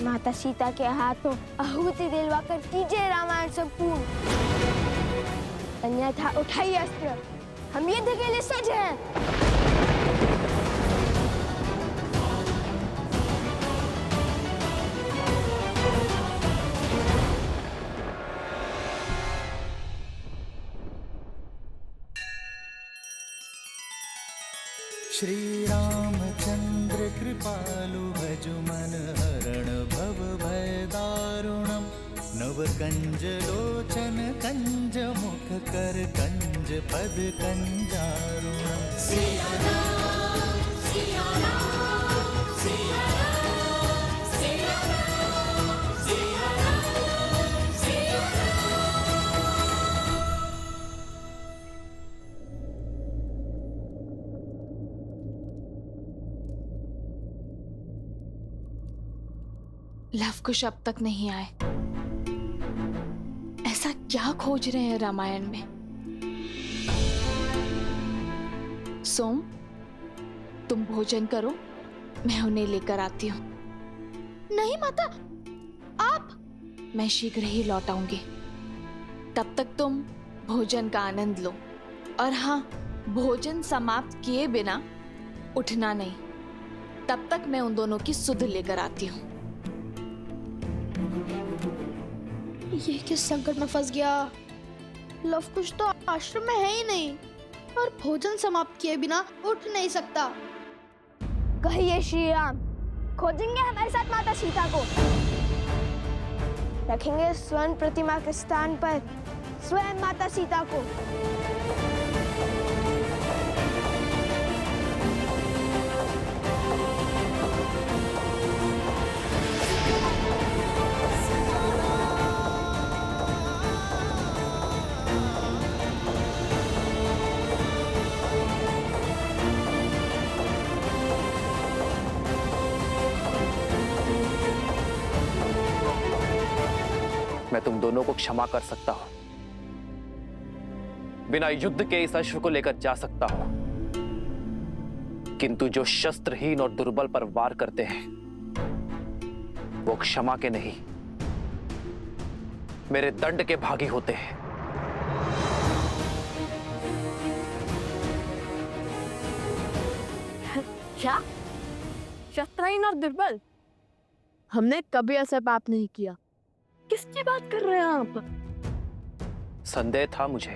माता सीता के हाथों आहुति दिलवाकर कीजिए रामायण संपूर्ण, अन्यथा उठाइए अस्त्र, हम युद्ध के लिए सज्ज हैं। श्री रामचंद्र कृपालु भजु मन हरण भव भय दारुणम, नव कंज लोचन कंज मुख कर कंज पद कंजारुणम। सिया राम, सिया राम, सिया राम, सिया राम, सिया राम, सिया लव कुश अब तक नहीं आए। ऐसा क्या खोज रहे हैं रामायण में? सोम, तुम भोजन करो, मैं उन्हें लेकर आती हूँ। नहीं माता, आप। मैं शीघ्र ही लौट आऊंगी, तब तक तुम भोजन का आनंद लो। और हाँ, भोजन समाप्त किए बिना उठना नहीं, तब तक मैं उन दोनों की सुध लेकर आती हूँ। ये किस संकट में फंस गया? लव कुश तो आश्रम में है ही नहीं और भोजन समाप्त किए बिना उठ नहीं सकता। कहिए श्री राम, खोजेंगे हमारे साथ माता सीता को, रखेंगे स्वर्ण प्रतिमा के स्थान पर स्वयं माता सीता को। मैं तुम दोनों को क्षमा कर सकता हूं, बिना युद्ध के इस अश्व को लेकर जा सकता हूं, किंतु जो शस्त्रहीन और दुर्बल पर वार करते हैं वो क्षमा के नहीं, मेरे दंड के भागी होते हैं। क्या? शस्त्रहीन और दुर्बल? हमने कभी ऐसा पाप नहीं किया। किसकी बात कर रहे हैं आप? संदेह था मुझे,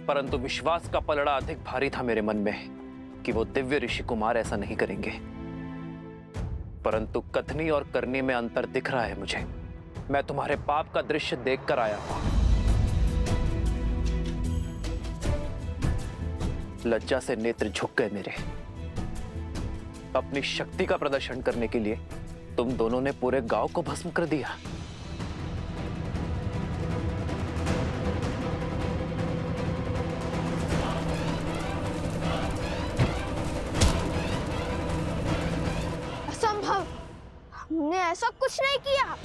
परंतु विश्वास का पलड़ा अधिक भारी था मेरे मन में कि वो दिव्य ऋषि कुमार ऐसा नहीं करेंगे। परंतु कथनी और करनी में अंतर दिख रहा है मुझे। मैं तुम्हारे पाप का दृश्य देखकर आया हूं। लज्जा से नेत्र झुक गए मेरे। अपनी शक्ति का प्रदर्शन करने के लिए तुम दोनों ने पूरे गांव को भस्म कर दिया। असंभव, हमने ऐसा कुछ नहीं किया।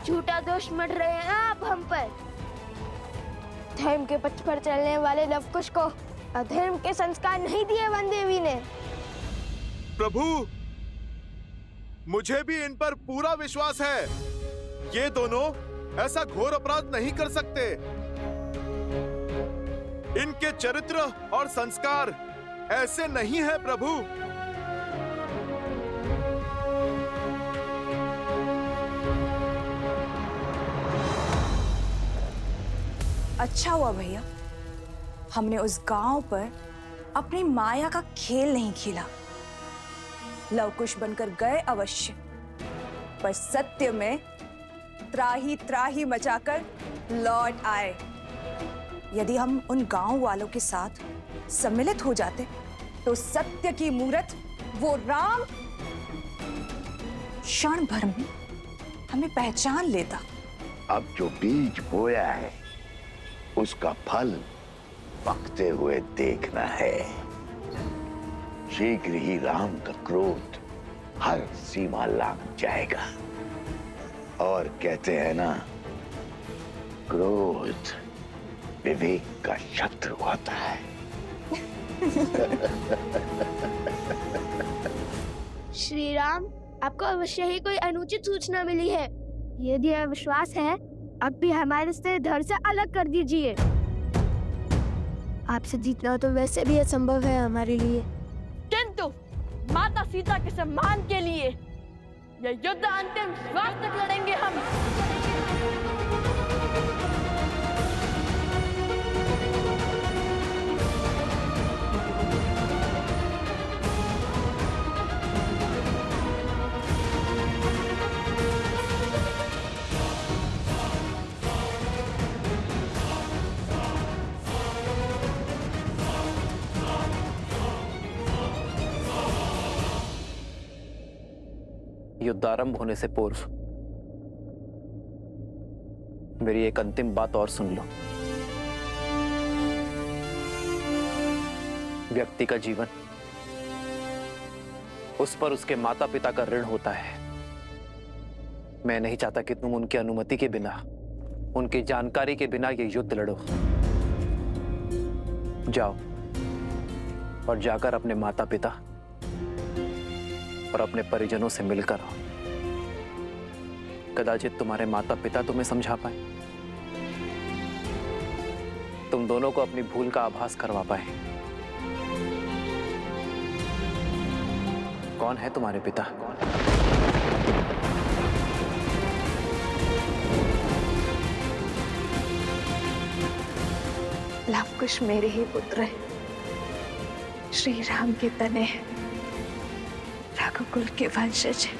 झूठा दोष मढ़ रहे हैं आप हम पर। धर्म के पथ पर चलने वाले लवकुश को अधर्म के संस्कार नहीं दिए वन देवी ने। प्रभु, मुझे भी इन पर पूरा विश्वास है। ये दोनों ऐसा घोर अपराध नहीं कर सकते। इनके चरित्र और संस्कार ऐसे नहीं है प्रभु। अच्छा हुआ भैया, हमने उस गांव पर अपनी माया का खेल नहीं खेला। लवकुश बनकर गए अवश्य, पर सत्य में त्राही त्राही मचाकर लौट आए। यदि हम उन गांव वालों के साथ सम्मिलित हो जाते तो सत्य की मूरत वो राम क्षण भर में हमें पहचान लेता। अब जो बीज बोया है उसका फल पकते हुए देखना है। शीघ्र ही राम का क्रोध हर सीमा लांघ जाएगा। और कहते हैं ना, क्रोध विवेक का शत्रु होता है। श्री राम, आपको अवश्य ही कोई अनुचित सूचना मिली है। यदि अविश्वास है, अब भी हमारे से धड़ से अलग कर दीजिए। आपसे जीतना तो वैसे भी असंभव है हमारे लिए, किंतु माता सीता के सम्मान के लिए यह युद्ध अंतिम श्वास तक लड़ेंगे हम। युद्ध आरंभ होने से पूर्व मेरी एक अंतिम बात और सुन लो। व्यक्ति का जीवन उस पर उसके माता पिता का ऋण होता है। मैं नहीं चाहता कि तुम उनकी अनुमति के बिना, उनकी जानकारी के बिना ये युद्ध लड़ो। जाओ और जाकर अपने माता पिता और अपने परिजनों से मिलकर आओ। कदाचित तुम्हारे माता पिता तुम्हें समझा पाए, तुम दोनों को अपनी भूल का आभास करवा पाए। कौन है तुम्हारे पिता? लवकुश मेरे ही पुत्र है, श्री राम के तने हैं, रघुकुल के वंशज हैं।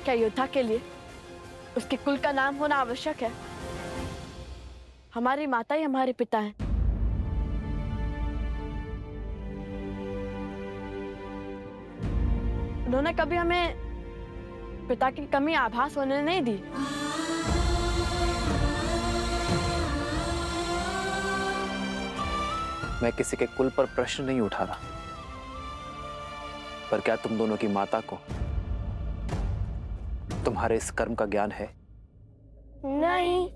क्या योद्धा के लिए उसके कुल का नाम होना आवश्यक है? हमारी माता ही हमारे पिता हैं। उन्होंने कभी हमें पिता की कमी आभास होने नहीं दी। मैं किसी के कुल पर प्रश्न नहीं उठा रहा, पर क्या तुम दोनों की माता को तुम्हारे इस कर्म का ज्ञान है? नहीं।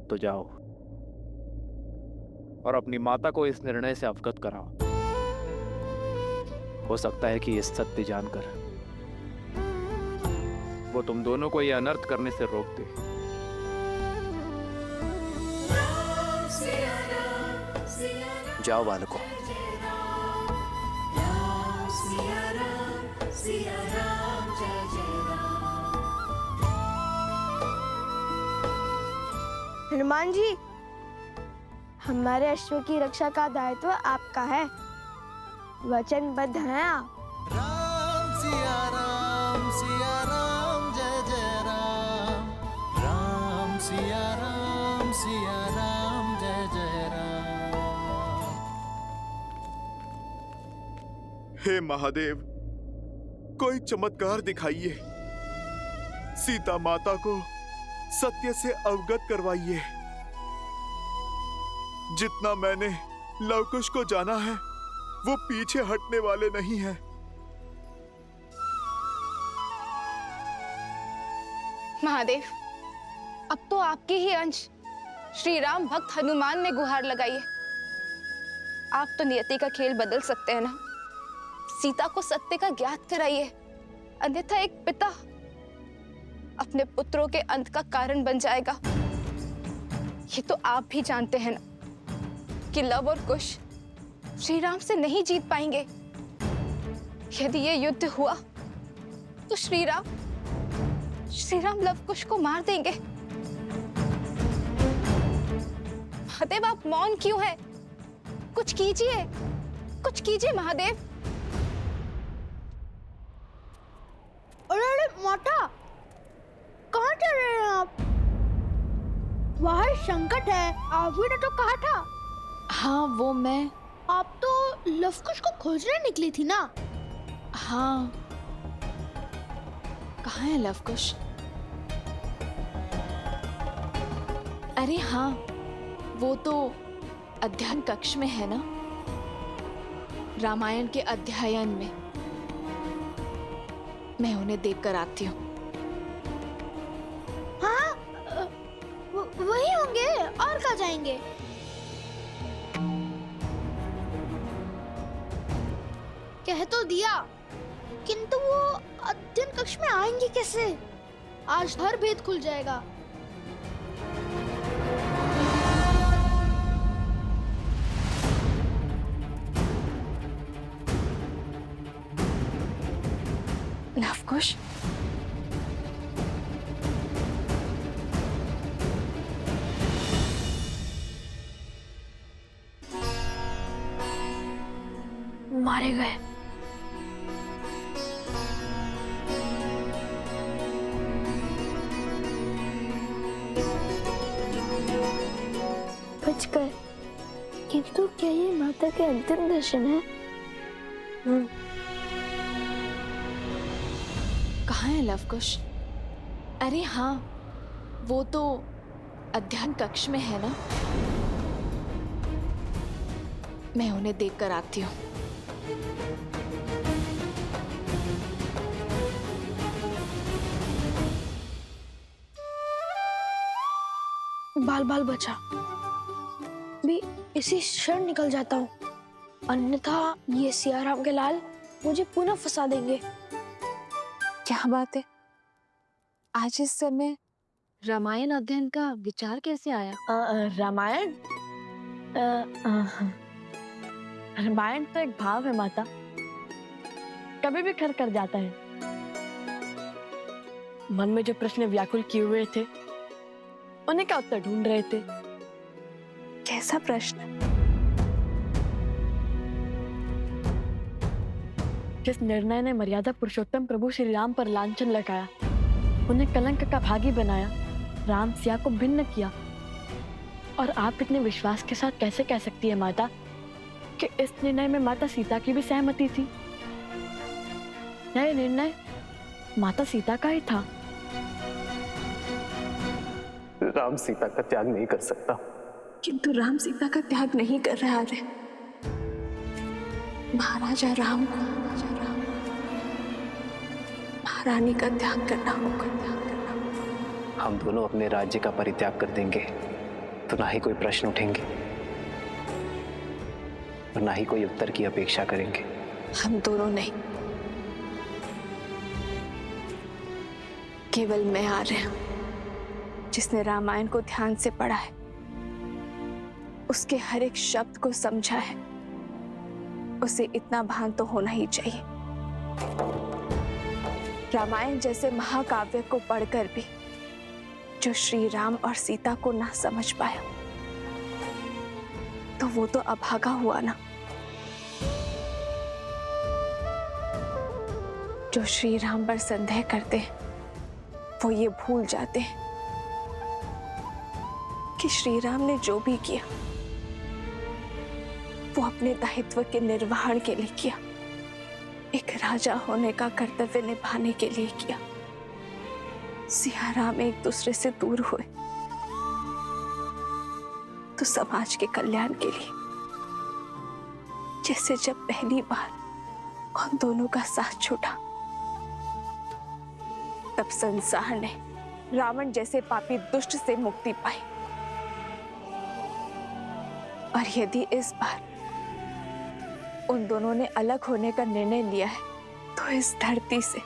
तो जाओ और अपनी माता को इस निर्णय से अवगत कराओ। हो सकता है कि ये सत्य जानकर वो तुम दोनों को ये अनर्थ करने से रोक दे। जाओ बालकों। हनुमान जी, हमारे अश्व की रक्षा का दायित्व आपका है, वचनबद्ध हैं आप। सिया राम जय जय राम, राम सिया राम जय जय राम। हे महादेव, कोई चमत्कार दिखाइए, सीता माता को सत्य से अवगत करवाइए। जितना मैंने लवकुश को जाना है, वो पीछे हटने वाले नहीं हैं। महादेव, अब तो आपके ही अंश श्री राम भक्त हनुमान ने गुहार लगाई है। आप तो नियति का खेल बदल सकते हैं ना। सीता को सत्य का ज्ञात कराइए, अन्यथा एक पिता अपने पुत्रों के अंत का कारण बन जाएगा। ये तो आप भी जानते हैं ना कि लव और कुश श्री राम से नहीं जीत पाएंगे। यदि ये युद्ध हुआ तो श्री राम लव कुश को मार देंगे। महादेव, आप मौन क्यों हैं? कुछ कीजिए महादेव। अरे माता, कहाँ जा रहे हैं आप? वहाँ संकट है, आपने तो कहा था। हाँ, वो मैं। आप तो लवकुश को खोजने निकली थी ना? हाँ। कहाँ है लवकुश? अरे हाँ, वो तो अध्ययन कक्ष में है ना, रामायण के अध्ययन में। मैं उन्हें देखकर आती हूँ। हाँ, वही होंगे, और कहाँ जाएंगे? कह तो दिया, किंतु वो अध्ययन कक्ष में आएंगे कैसे? आज हर भेद खुल जाएगा। लवकुश, मारे गए। बचकर, किंतु क्या ये माता के अंतिम दर्शन है? कहाँ है लवकुश? अरे हाँ, वो तो अध्ययन कक्ष में है ना। मैं उन्हें देखकर आती हूँ। बाल बाल बचा भी इसी क्षण निकल जाता हूँ, अन्यथा ये सियाराम के लाल मुझे पुनः फंसा देंगे। क्या बात है, आज इस समय रामायण अध्ययन का विचार कैसे आया? रामायण? रामायण तो एक भाव है माता, कभी भी घर कर जाता है। मन में जो प्रश्न व्याकुल किए हुए थे उन्हीं का उत्तर ढूंढ रहे थे। कैसा प्रश्न? जिस निर्णय ने मर्यादा पुरुषोत्तम प्रभु श्री राम पर लांछन लगाया, उन्हें कलंक का भागी बनाया, राम सिया को भिन्न किया, और आप इतने विश्वास के साथ कैसे कह सकती है माता कि इस निर्णय में माता सीता की भी सहमति थी? यह निर्णय माता सीता का ही था। राम सीता का त्याग नहीं कर सकता। किंतु राम सीता का त्याग नहीं कर रहा है। महाराजा राम को महारानी का त्याग करना होगा। हम दोनों अपने राज्य का परित्याग कर देंगे तो ना ही कोई प्रश्न उठेंगे और ना ही कोई उत्तर की अपेक्षा करेंगे। हम दोनों नहीं, केवल मैं आ रहा हूं, जिसने रामायण को ध्यान से पढ़ा है, उसके हर एक शब्द को समझा है, उसे इतना भान तो होना ही चाहिए। रामायण जैसे महाकाव्य को पढ़कर भी जो श्री राम और सीता को ना समझ पाया, तो वो तो अभागा हुआ ना। जो श्री राम पर संदेह करते हैं वो ये भूल जाते हैं कि श्री राम ने जो भी किया वो अपने दायित्व के निर्वहन के लिए किया, एक राजा होने का कर्तव्य निभाने के लिए किया। सिया राम एक दूसरे से दूर हुए तो समाज के कल्याण के लिए, जैसे जब पहली बार उन दोनों का साथ छूटा, तब संसार ने रावण जैसे पापी दुष्ट से मुक्ति पाई। और यदि इस बार उन दोनों ने अलग होने का निर्णय लिया है तो इस धरती से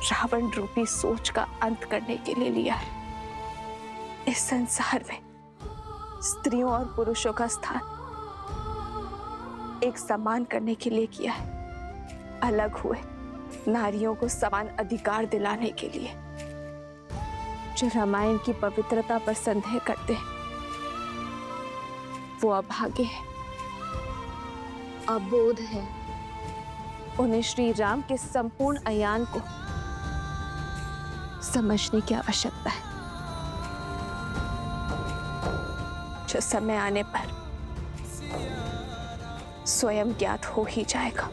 रावण रूपी सोच का अंत करने के लिए लिया है। इस संसार में स्त्रियों और पुरुषों का स्थान एक समान करने के लिए किया है। अलग हुए नारियों को समान अधिकार दिलाने के लिए। जो रामायण की पवित्रता पर संदेह करते हैं वो अभागे हैं, अबोध है। उन्हें श्री राम के संपूर्ण अयान को समझने की आवश्यकता है, जो समय आने पर स्वयं ज्ञात हो ही जाएगा।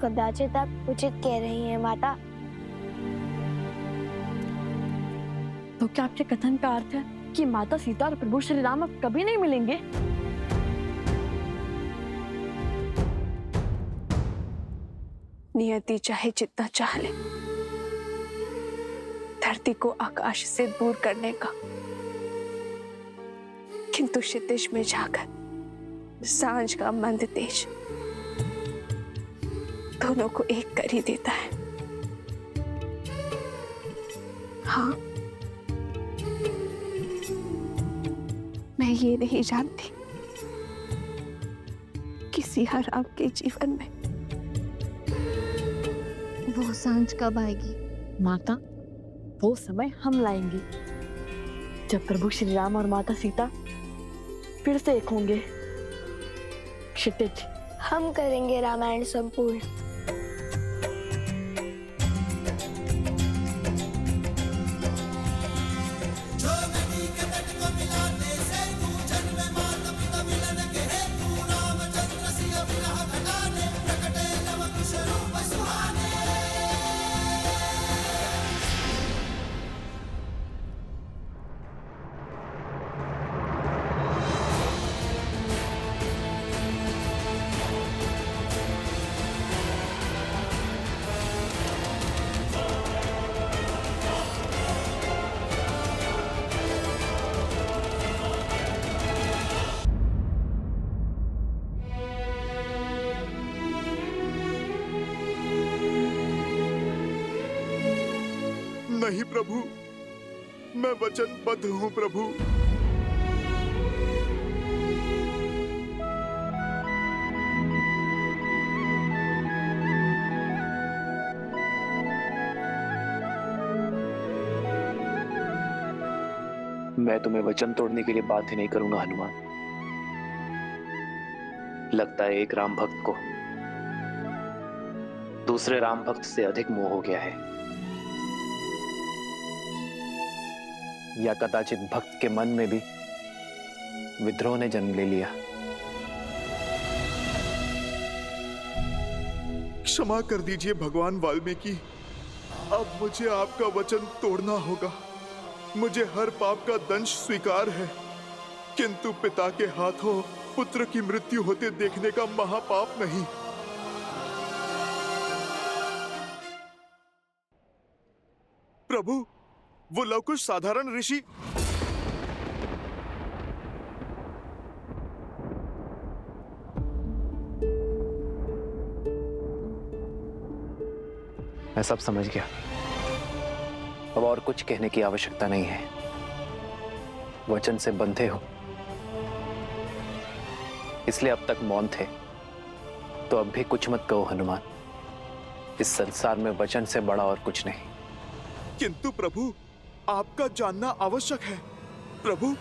कदाचित आप उचित कह रही हैं माता। तो क्या आपके कथन का अर्थ है कि माता सीता और प्रभु श्री राम अब कभी नहीं मिलेंगे? नियति चाहे जितना चाह ले, धरती को आकाश से दूर करने का, किंतु क्षितिज में जाकर सांझ का मंद तेज दोनों को एक कर ही देता है। हाँ, मैं ये नहीं जानती कि सिया राम के जीवन में वो सांझ कब आएगी? माता, वो समय हम लाएंगे जब प्रभु श्री राम और माता सीता फिर से एक होंगे। क्षितिज, हम करेंगे रामायण संपूर्ण। नहीं प्रभु, मैं वचनबद्ध हूँ प्रभु। मैं तुम्हें वचन तोड़ने के लिए बाध्य नहीं करूंगा हनुमान। लगता है एक राम भक्त को दूसरे राम भक्त से अधिक मोह हो गया है, या कदाचित भक्त के मन में भी विद्रोह ने जन्म ले लिया। क्षमा कर दीजिए भगवान वाल्मीकि, अब मुझे आपका वचन तोड़ना होगा। मुझे हर पाप का दंश स्वीकार है, किंतु पिता के हाथों पुत्र की मृत्यु होते देखने का महापाप नहीं। प्रभु, वो लवकुश साधारण ऋषि मैं सब समझ गया। अब और कुछ कहने की आवश्यकता नहीं है। वचन से बंधे हो इसलिए अब तक मौन थे, तो अब भी कुछ मत कहो हनुमान। इस संसार में वचन से बड़ा और कुछ नहीं। किंतु प्रभु, आपका जानना आवश्यक है। प्रभु,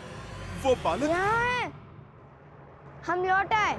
वो बालक यहाँ है। हम लौट आए।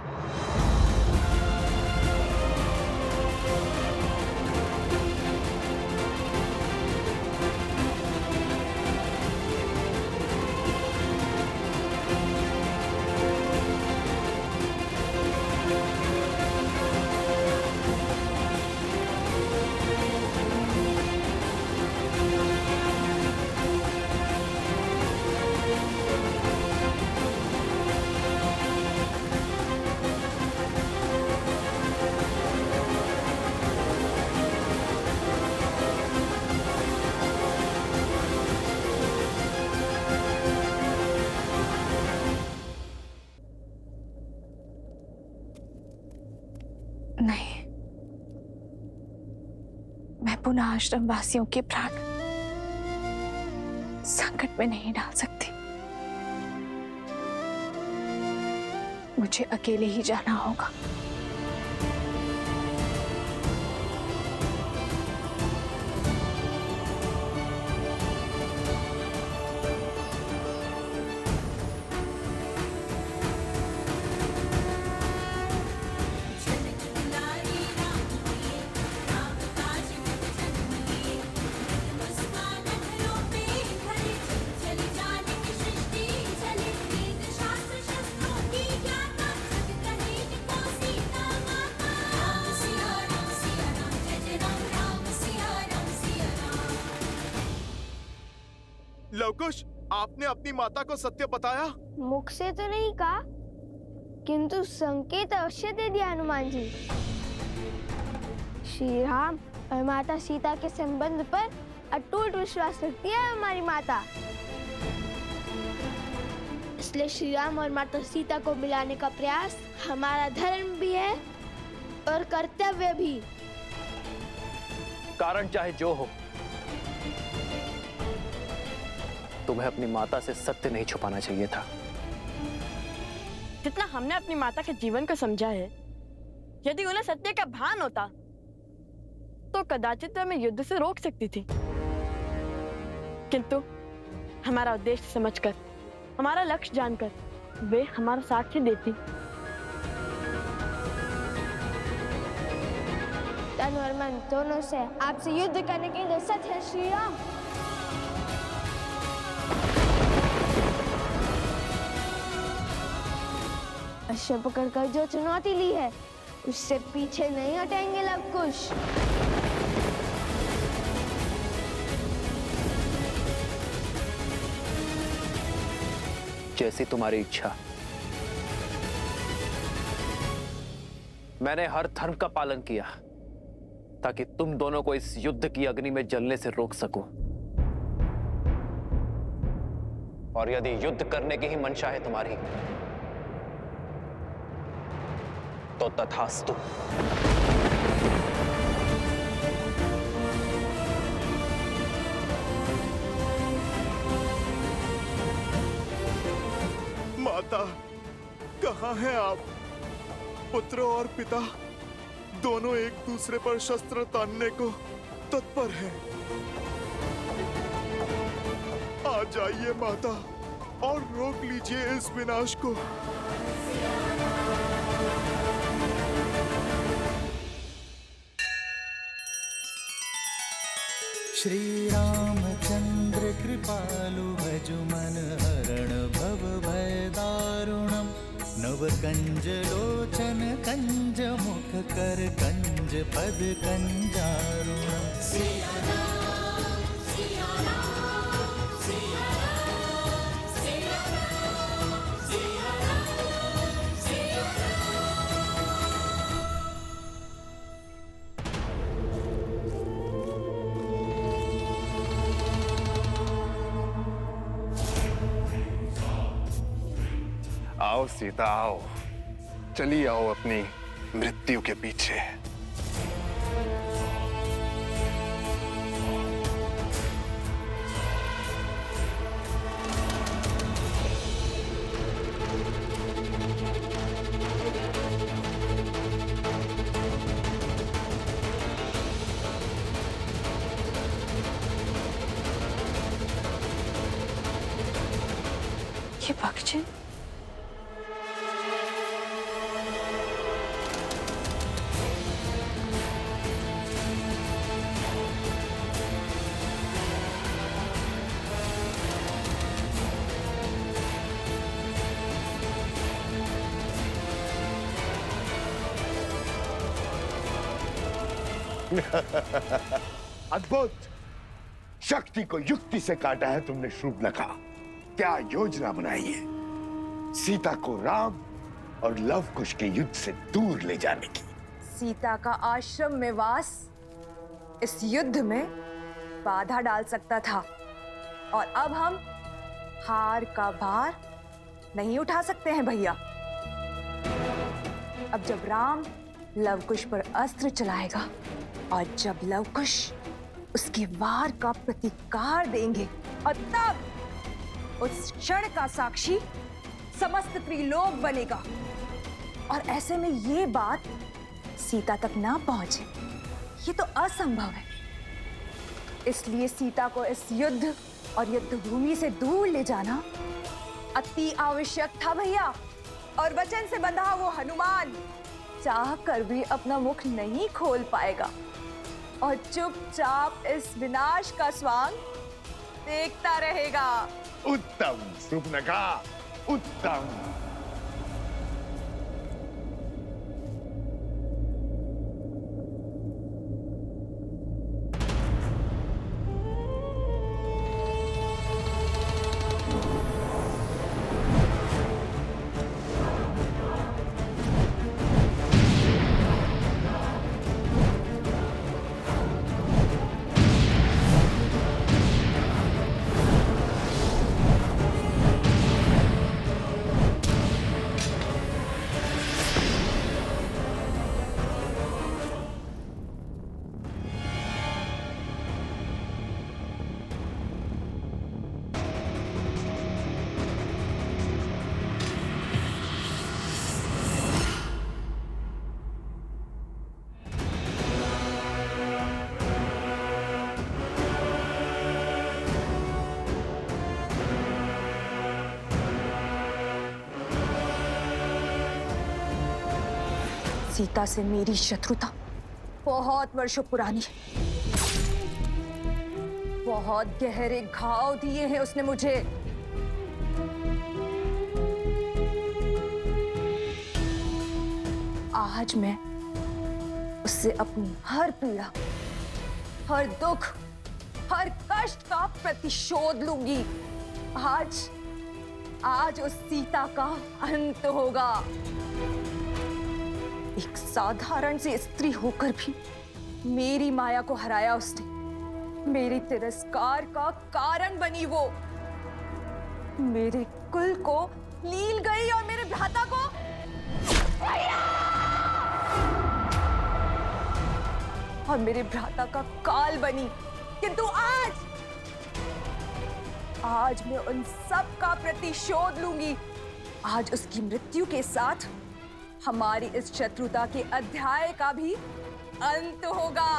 नहीं, मैं पुनः आश्रम वासियों के प्राण संकट में नहीं डाल सकती। मुझे अकेले ही जाना होगा। लवकुश, आपने अपनी माता को सत्य बताया? मुख से तो नहीं कहा, किंतु संकेत अवश्य दे दिया हनुमान जी। श्री राम और माता सीता के संबंध पर अटूट विश्वास रखती है हमारी माता। इसलिए श्री राम और माता सीता को मिलाने का प्रयास हमारा धर्म भी है और कर्तव्य भी। कारण चाहे जो हो, तुम्हें अपनी माता से सत्य नहीं छुपाना चाहिए था। जितना हमने अपनी माता के जीवन को समझा है, यदि उन्हें सत्य का भान होता तो कदाचित हमें युद्ध से रोक सकती थी, किंतु हमारा उद्देश्य समझकर, हमारा लक्ष्य जानकर वे हमारा साथ ही देती। तन और मन दोनों से आपसे युद्ध करने के लिए सत्य है श्री राम। अश्व पकड़कर जो चुनौती ली है, उससे पीछे नहीं हटेंगे लवकुश। जैसी तुम्हारी इच्छा। मैंने हर धर्म का पालन किया ताकि तुम दोनों को इस युद्ध की अग्नि में जलने से रोक सकूं। और यदि युद्ध करने की ही मंशा है तुम्हारी, तो तथास्तु। कहाँ हैं आप? पुत्र और पिता दोनों एक दूसरे पर शस्त्र तानने को तत्पर हैं। आ जाइए माता और रोक लीजिए इस विनाश को। श्री रामचंद्र कृपालु भजु मन हरण भव भय दारुणम नव कंज लोचन कंज मुख कर कंज पद कंजारुणम। सिया राम, सिया राम, सिया राम, सिया राम, सिया राम, सिया आओ सीता आओ, चली आओ अपनी मृत्यु के पीछे। ये भक्षण अद्भुत! शक्ति को युक्ति से काटा है तुमने शूर्पणखा। क्या योजना बनाई है सीता को राम और लव कुश के युद्ध से दूर ले जाने की? सीता का आश्रम में वास इस युद्ध में बाधा डाल सकता था और अब हम हार का भार नहीं उठा सकते हैं भैया। अब जब राम लवकुश पर अस्त्र चलाएगा और जब लवकुश उसके वार का प्रतिकार देंगे और तब उस क्षण का साक्षी समस्त त्रिलोक बनेगा और ऐसे में ये बात सीता तक ना पहुंचे, ये तो असंभव है। इसलिए सीता को इस युद्ध और युद्ध भूमि से दूर ले जाना अति आवश्यक था भैया। और वचन से बंधा वो हनुमान चाह कर भी अपना मुख नहीं खोल पाएगा और चुपचाप इस विनाश का स्वांग देखता रहेगा। उत्तम शूर्पणखा, उत्तम। सीता से मेरी शत्रुता बहुत वर्षों पुरानी है। बहुत गहरे घाव दिए हैं उसने मुझे। आज मैं उससे अपनी हर पीड़ा, हर दुख, हर कष्ट का प्रतिशोध लूंगी। आज उस सीता का अंत होगा। एक साधारण सी स्त्री होकर भी मेरी माया को हराया उसने। मेरे तिरस्कार का कारण बनी वो। मेरे कुल को लील गई और मेरे भ्राता को और मेरे भ्राता का काल बनी। किंतु आज मैं उन सब का प्रतिशोध लूंगी। आज उसकी मृत्यु के साथ हमारी इस शत्रुता के अध्याय का भी अंत होगा।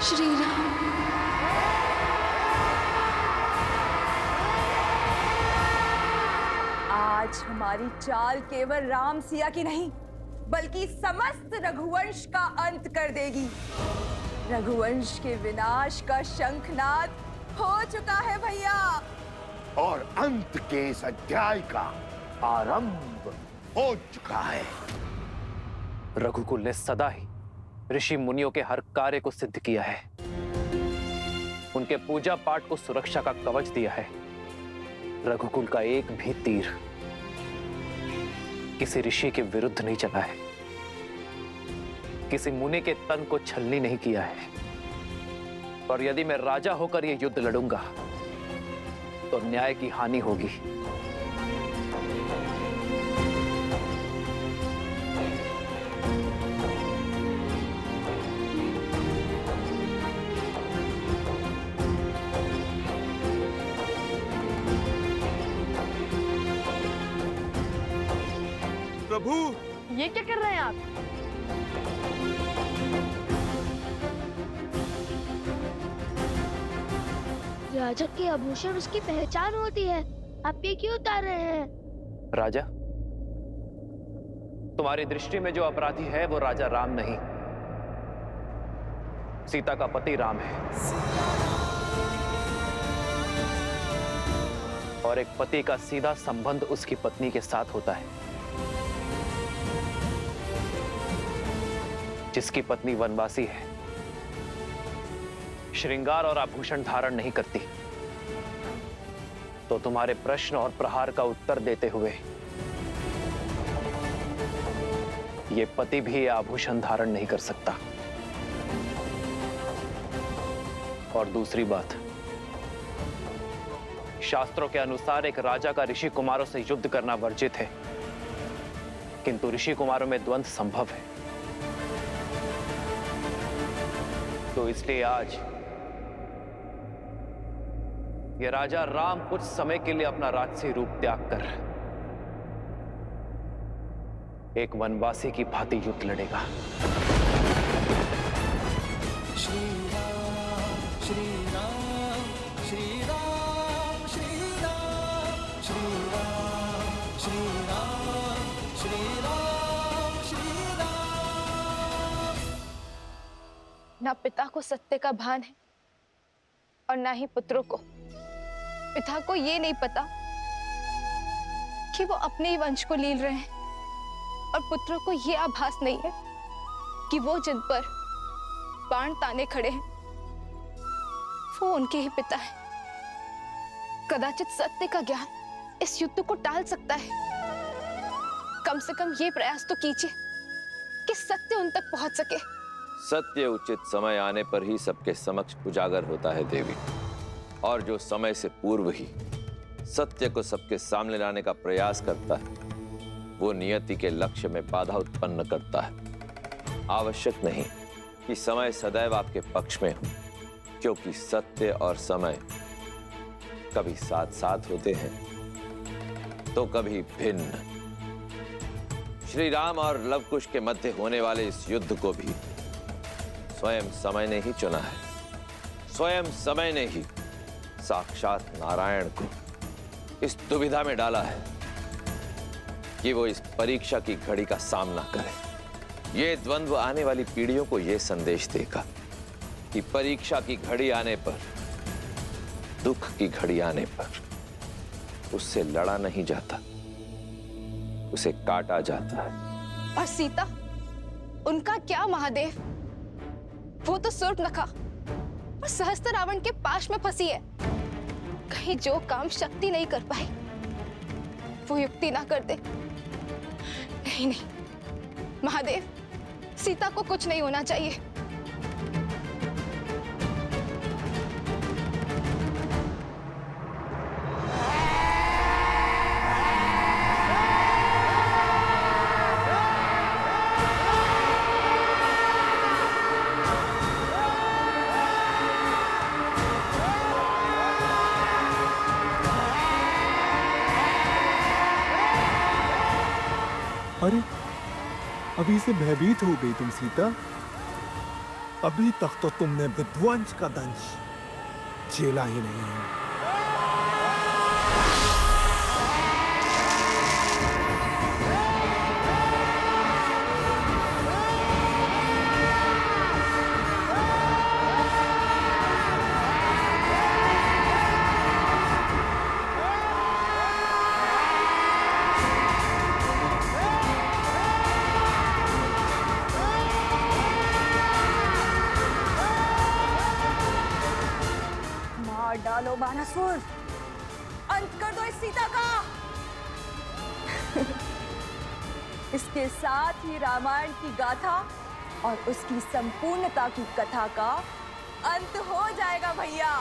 श्री राम। आज हमारी चाल केवल राम सिया की नहीं बल्कि समस्त रघुवंश का अंत कर देगी। रघुवंश के विनाश का शंखनाद हो चुका है भैया, और अंत के इस अध्याय का आरंभ हो चुका है। रघुकुल ने सदा ही ऋषि मुनियों के हर कार्य को सिद्ध किया है, उनके पूजा पाठ को सुरक्षा का कवच दिया है। रघुकुल का एक भी तीर किसी ऋषि के विरुद्ध नहीं चला है, किसी मुनि के तन को छलनी नहीं किया है। और यदि मैं राजा होकर यह युद्ध लड़ूंगा तो न्याय की हानि होगी। प्रभु, ये क्या कर रहे हैं आप? राजा के आभूषण उसकी पहचान होती है, आप ये क्यों उतार रहे हैं? राजा, तुम्हारी दृष्टि में जो अपराधी है वो राजा राम नहीं, सीता का पति राम है। और एक पति का सीधा संबंध उसकी पत्नी के साथ होता है। जिसकी पत्नी वनवासी है, श्रृंगार और आभूषण धारण नहीं करती, तो तुम्हारे प्रश्न और प्रहार का उत्तर देते हुए ये पति भी ये आभूषण धारण नहीं कर सकता। और दूसरी बात, शास्त्रों के अनुसार एक राजा का ऋषि कुमारों से युद्ध करना वर्जित है, किंतु ऋषि कुमारों में द्वंद्व संभव है। तो इसलिए आज ये राजा राम कुछ समय के लिए अपना राजसी रूप त्याग कर एक वनवासी की भांति युद्ध लड़ेगा। श्री राम श्री राम श्री राम श्री राम श्री राम श्री राम श्री राम श्री राम। ना पिता को सत्य का भान है और ना ही पुत्रों को। पिता को ये नहीं पता कि वो अपने ही वंश को लील रहे हैं, और पुत्रों को ये आभास नहीं है कि वो जिन पर बाण ताने खड़े हैं वो उनके ही पिता है। कदाचित सत्य का ज्ञान इस युद्ध को टाल सकता है। कम से कम ये प्रयास तो कीजिए कि सत्य उन तक पहुंच सके। सत्य उचित समय आने पर ही सबके समक्ष उजागर होता है देवी, और जो समय से पूर्व ही सत्य को सबके सामने लाने का प्रयास करता है वो नियति के लक्ष्य में बाधा उत्पन्न करता है। आवश्यक नहीं कि समय सदैव आपके पक्ष में हो, क्योंकि सत्य और समय कभी साथ साथ होते हैं तो कभी भिन्न। श्री राम और लवकुश के मध्य होने वाले इस युद्ध को भी स्वयं समय ने ही चुना है। स्वयं समय ने ही साक्षात नारायण को इस दुविधा में डाला है कि वो इस परीक्षा की घड़ी का सामना करे। ये द्वंद्व आने वाली पीढ़ियों को ये संदेश देगा कि परीक्षा की घड़ी आने पर, दुख की घड़ी आने पर उससे लड़ा नहीं जाता, उसे काटा जाता है। और सीता, उनका क्या महादेव? वो तो सूर्पनखा और सहस्त्र रावण के पाश में फंसी है। कहीं जो काम शक्ति नहीं कर पाई वो युक्ति ना कर दे। नहीं नहीं महादेव, सीता को कुछ नहीं होना चाहिए। अरे अभी से भयभीत हो गई तुम सीता। अभी तक तो तुमने विध्वंस का दंश झेला ही नहीं है। डालो बानासुर, अंत कर दो इस सीता का। इसके साथ ही रामायण की गाथा और उसकी संपूर्णता की कथा का अंत हो जाएगा भैया।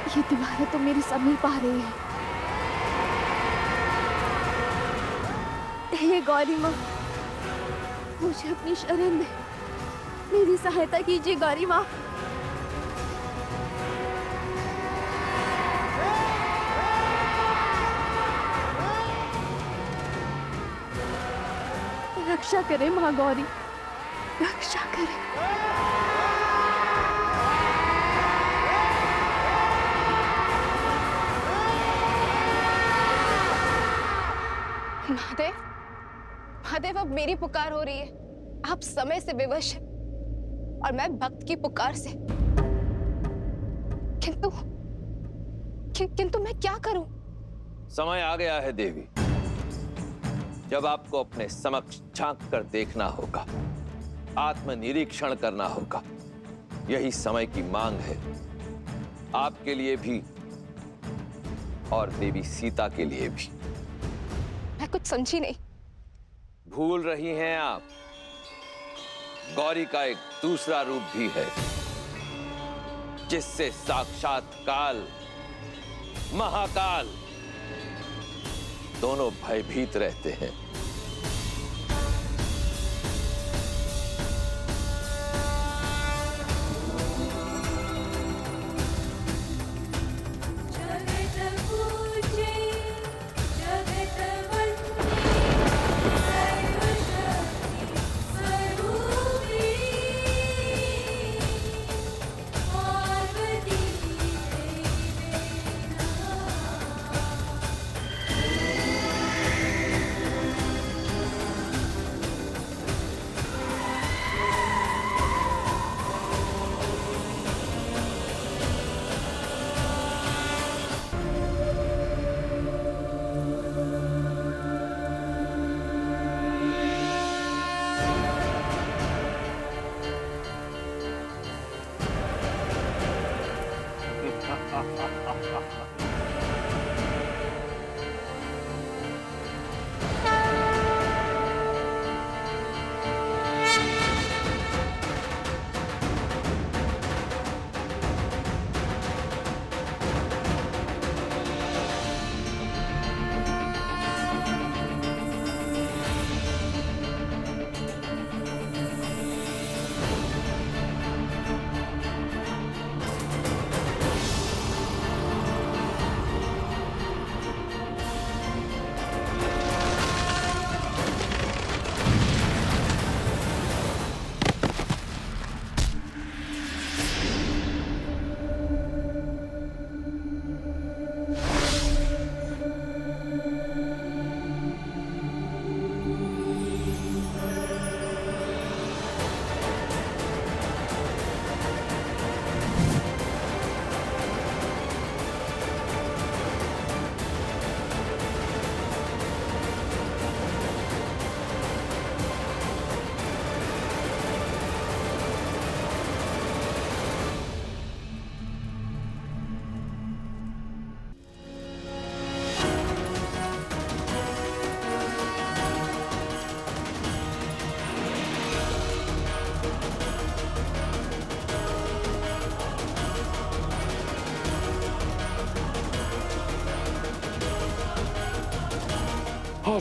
ये दीवारें तो मेरी समीप आ रही है। हे गौरी माँ, मुझे अपनी शरण दे, मेरी सहायता कीजिए गौरी माँ। रक्षा करे माँ गौरी, रक्षा करे। महादेव, महादेव, अब मेरी पुकार हो रही है। आप समय से विवश हैं और मैं भक्त की पुकार से। किंतु मैं क्या करूं? समय आ गया है देवी, जब आपको अपने समक्ष झांक कर देखना होगा, आत्मनिरीक्षण करना होगा। यही समय की मांग है, आपके लिए भी और देवी सीता के लिए भी। मैं कुछ समझी नहीं। भूल रही हैं आप, गौरी का एक दूसरा रूप भी है, जिससे साक्षात काल, महाकाल दोनों भयभीत रहते हैं।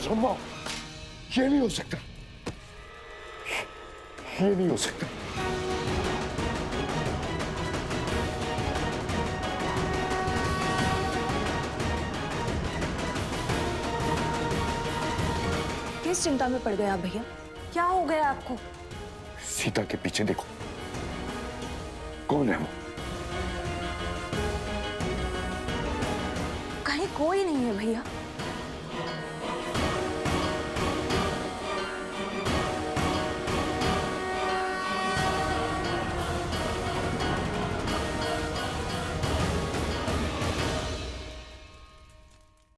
संभव, ये नहीं हो सकता, ये नहीं हो सकता। किस चिंता में पड़ गए आप भैया? क्या हो गया आपको? सीता के पीछे देखो, कौन है वो? कहीं कोई नहीं है भैया।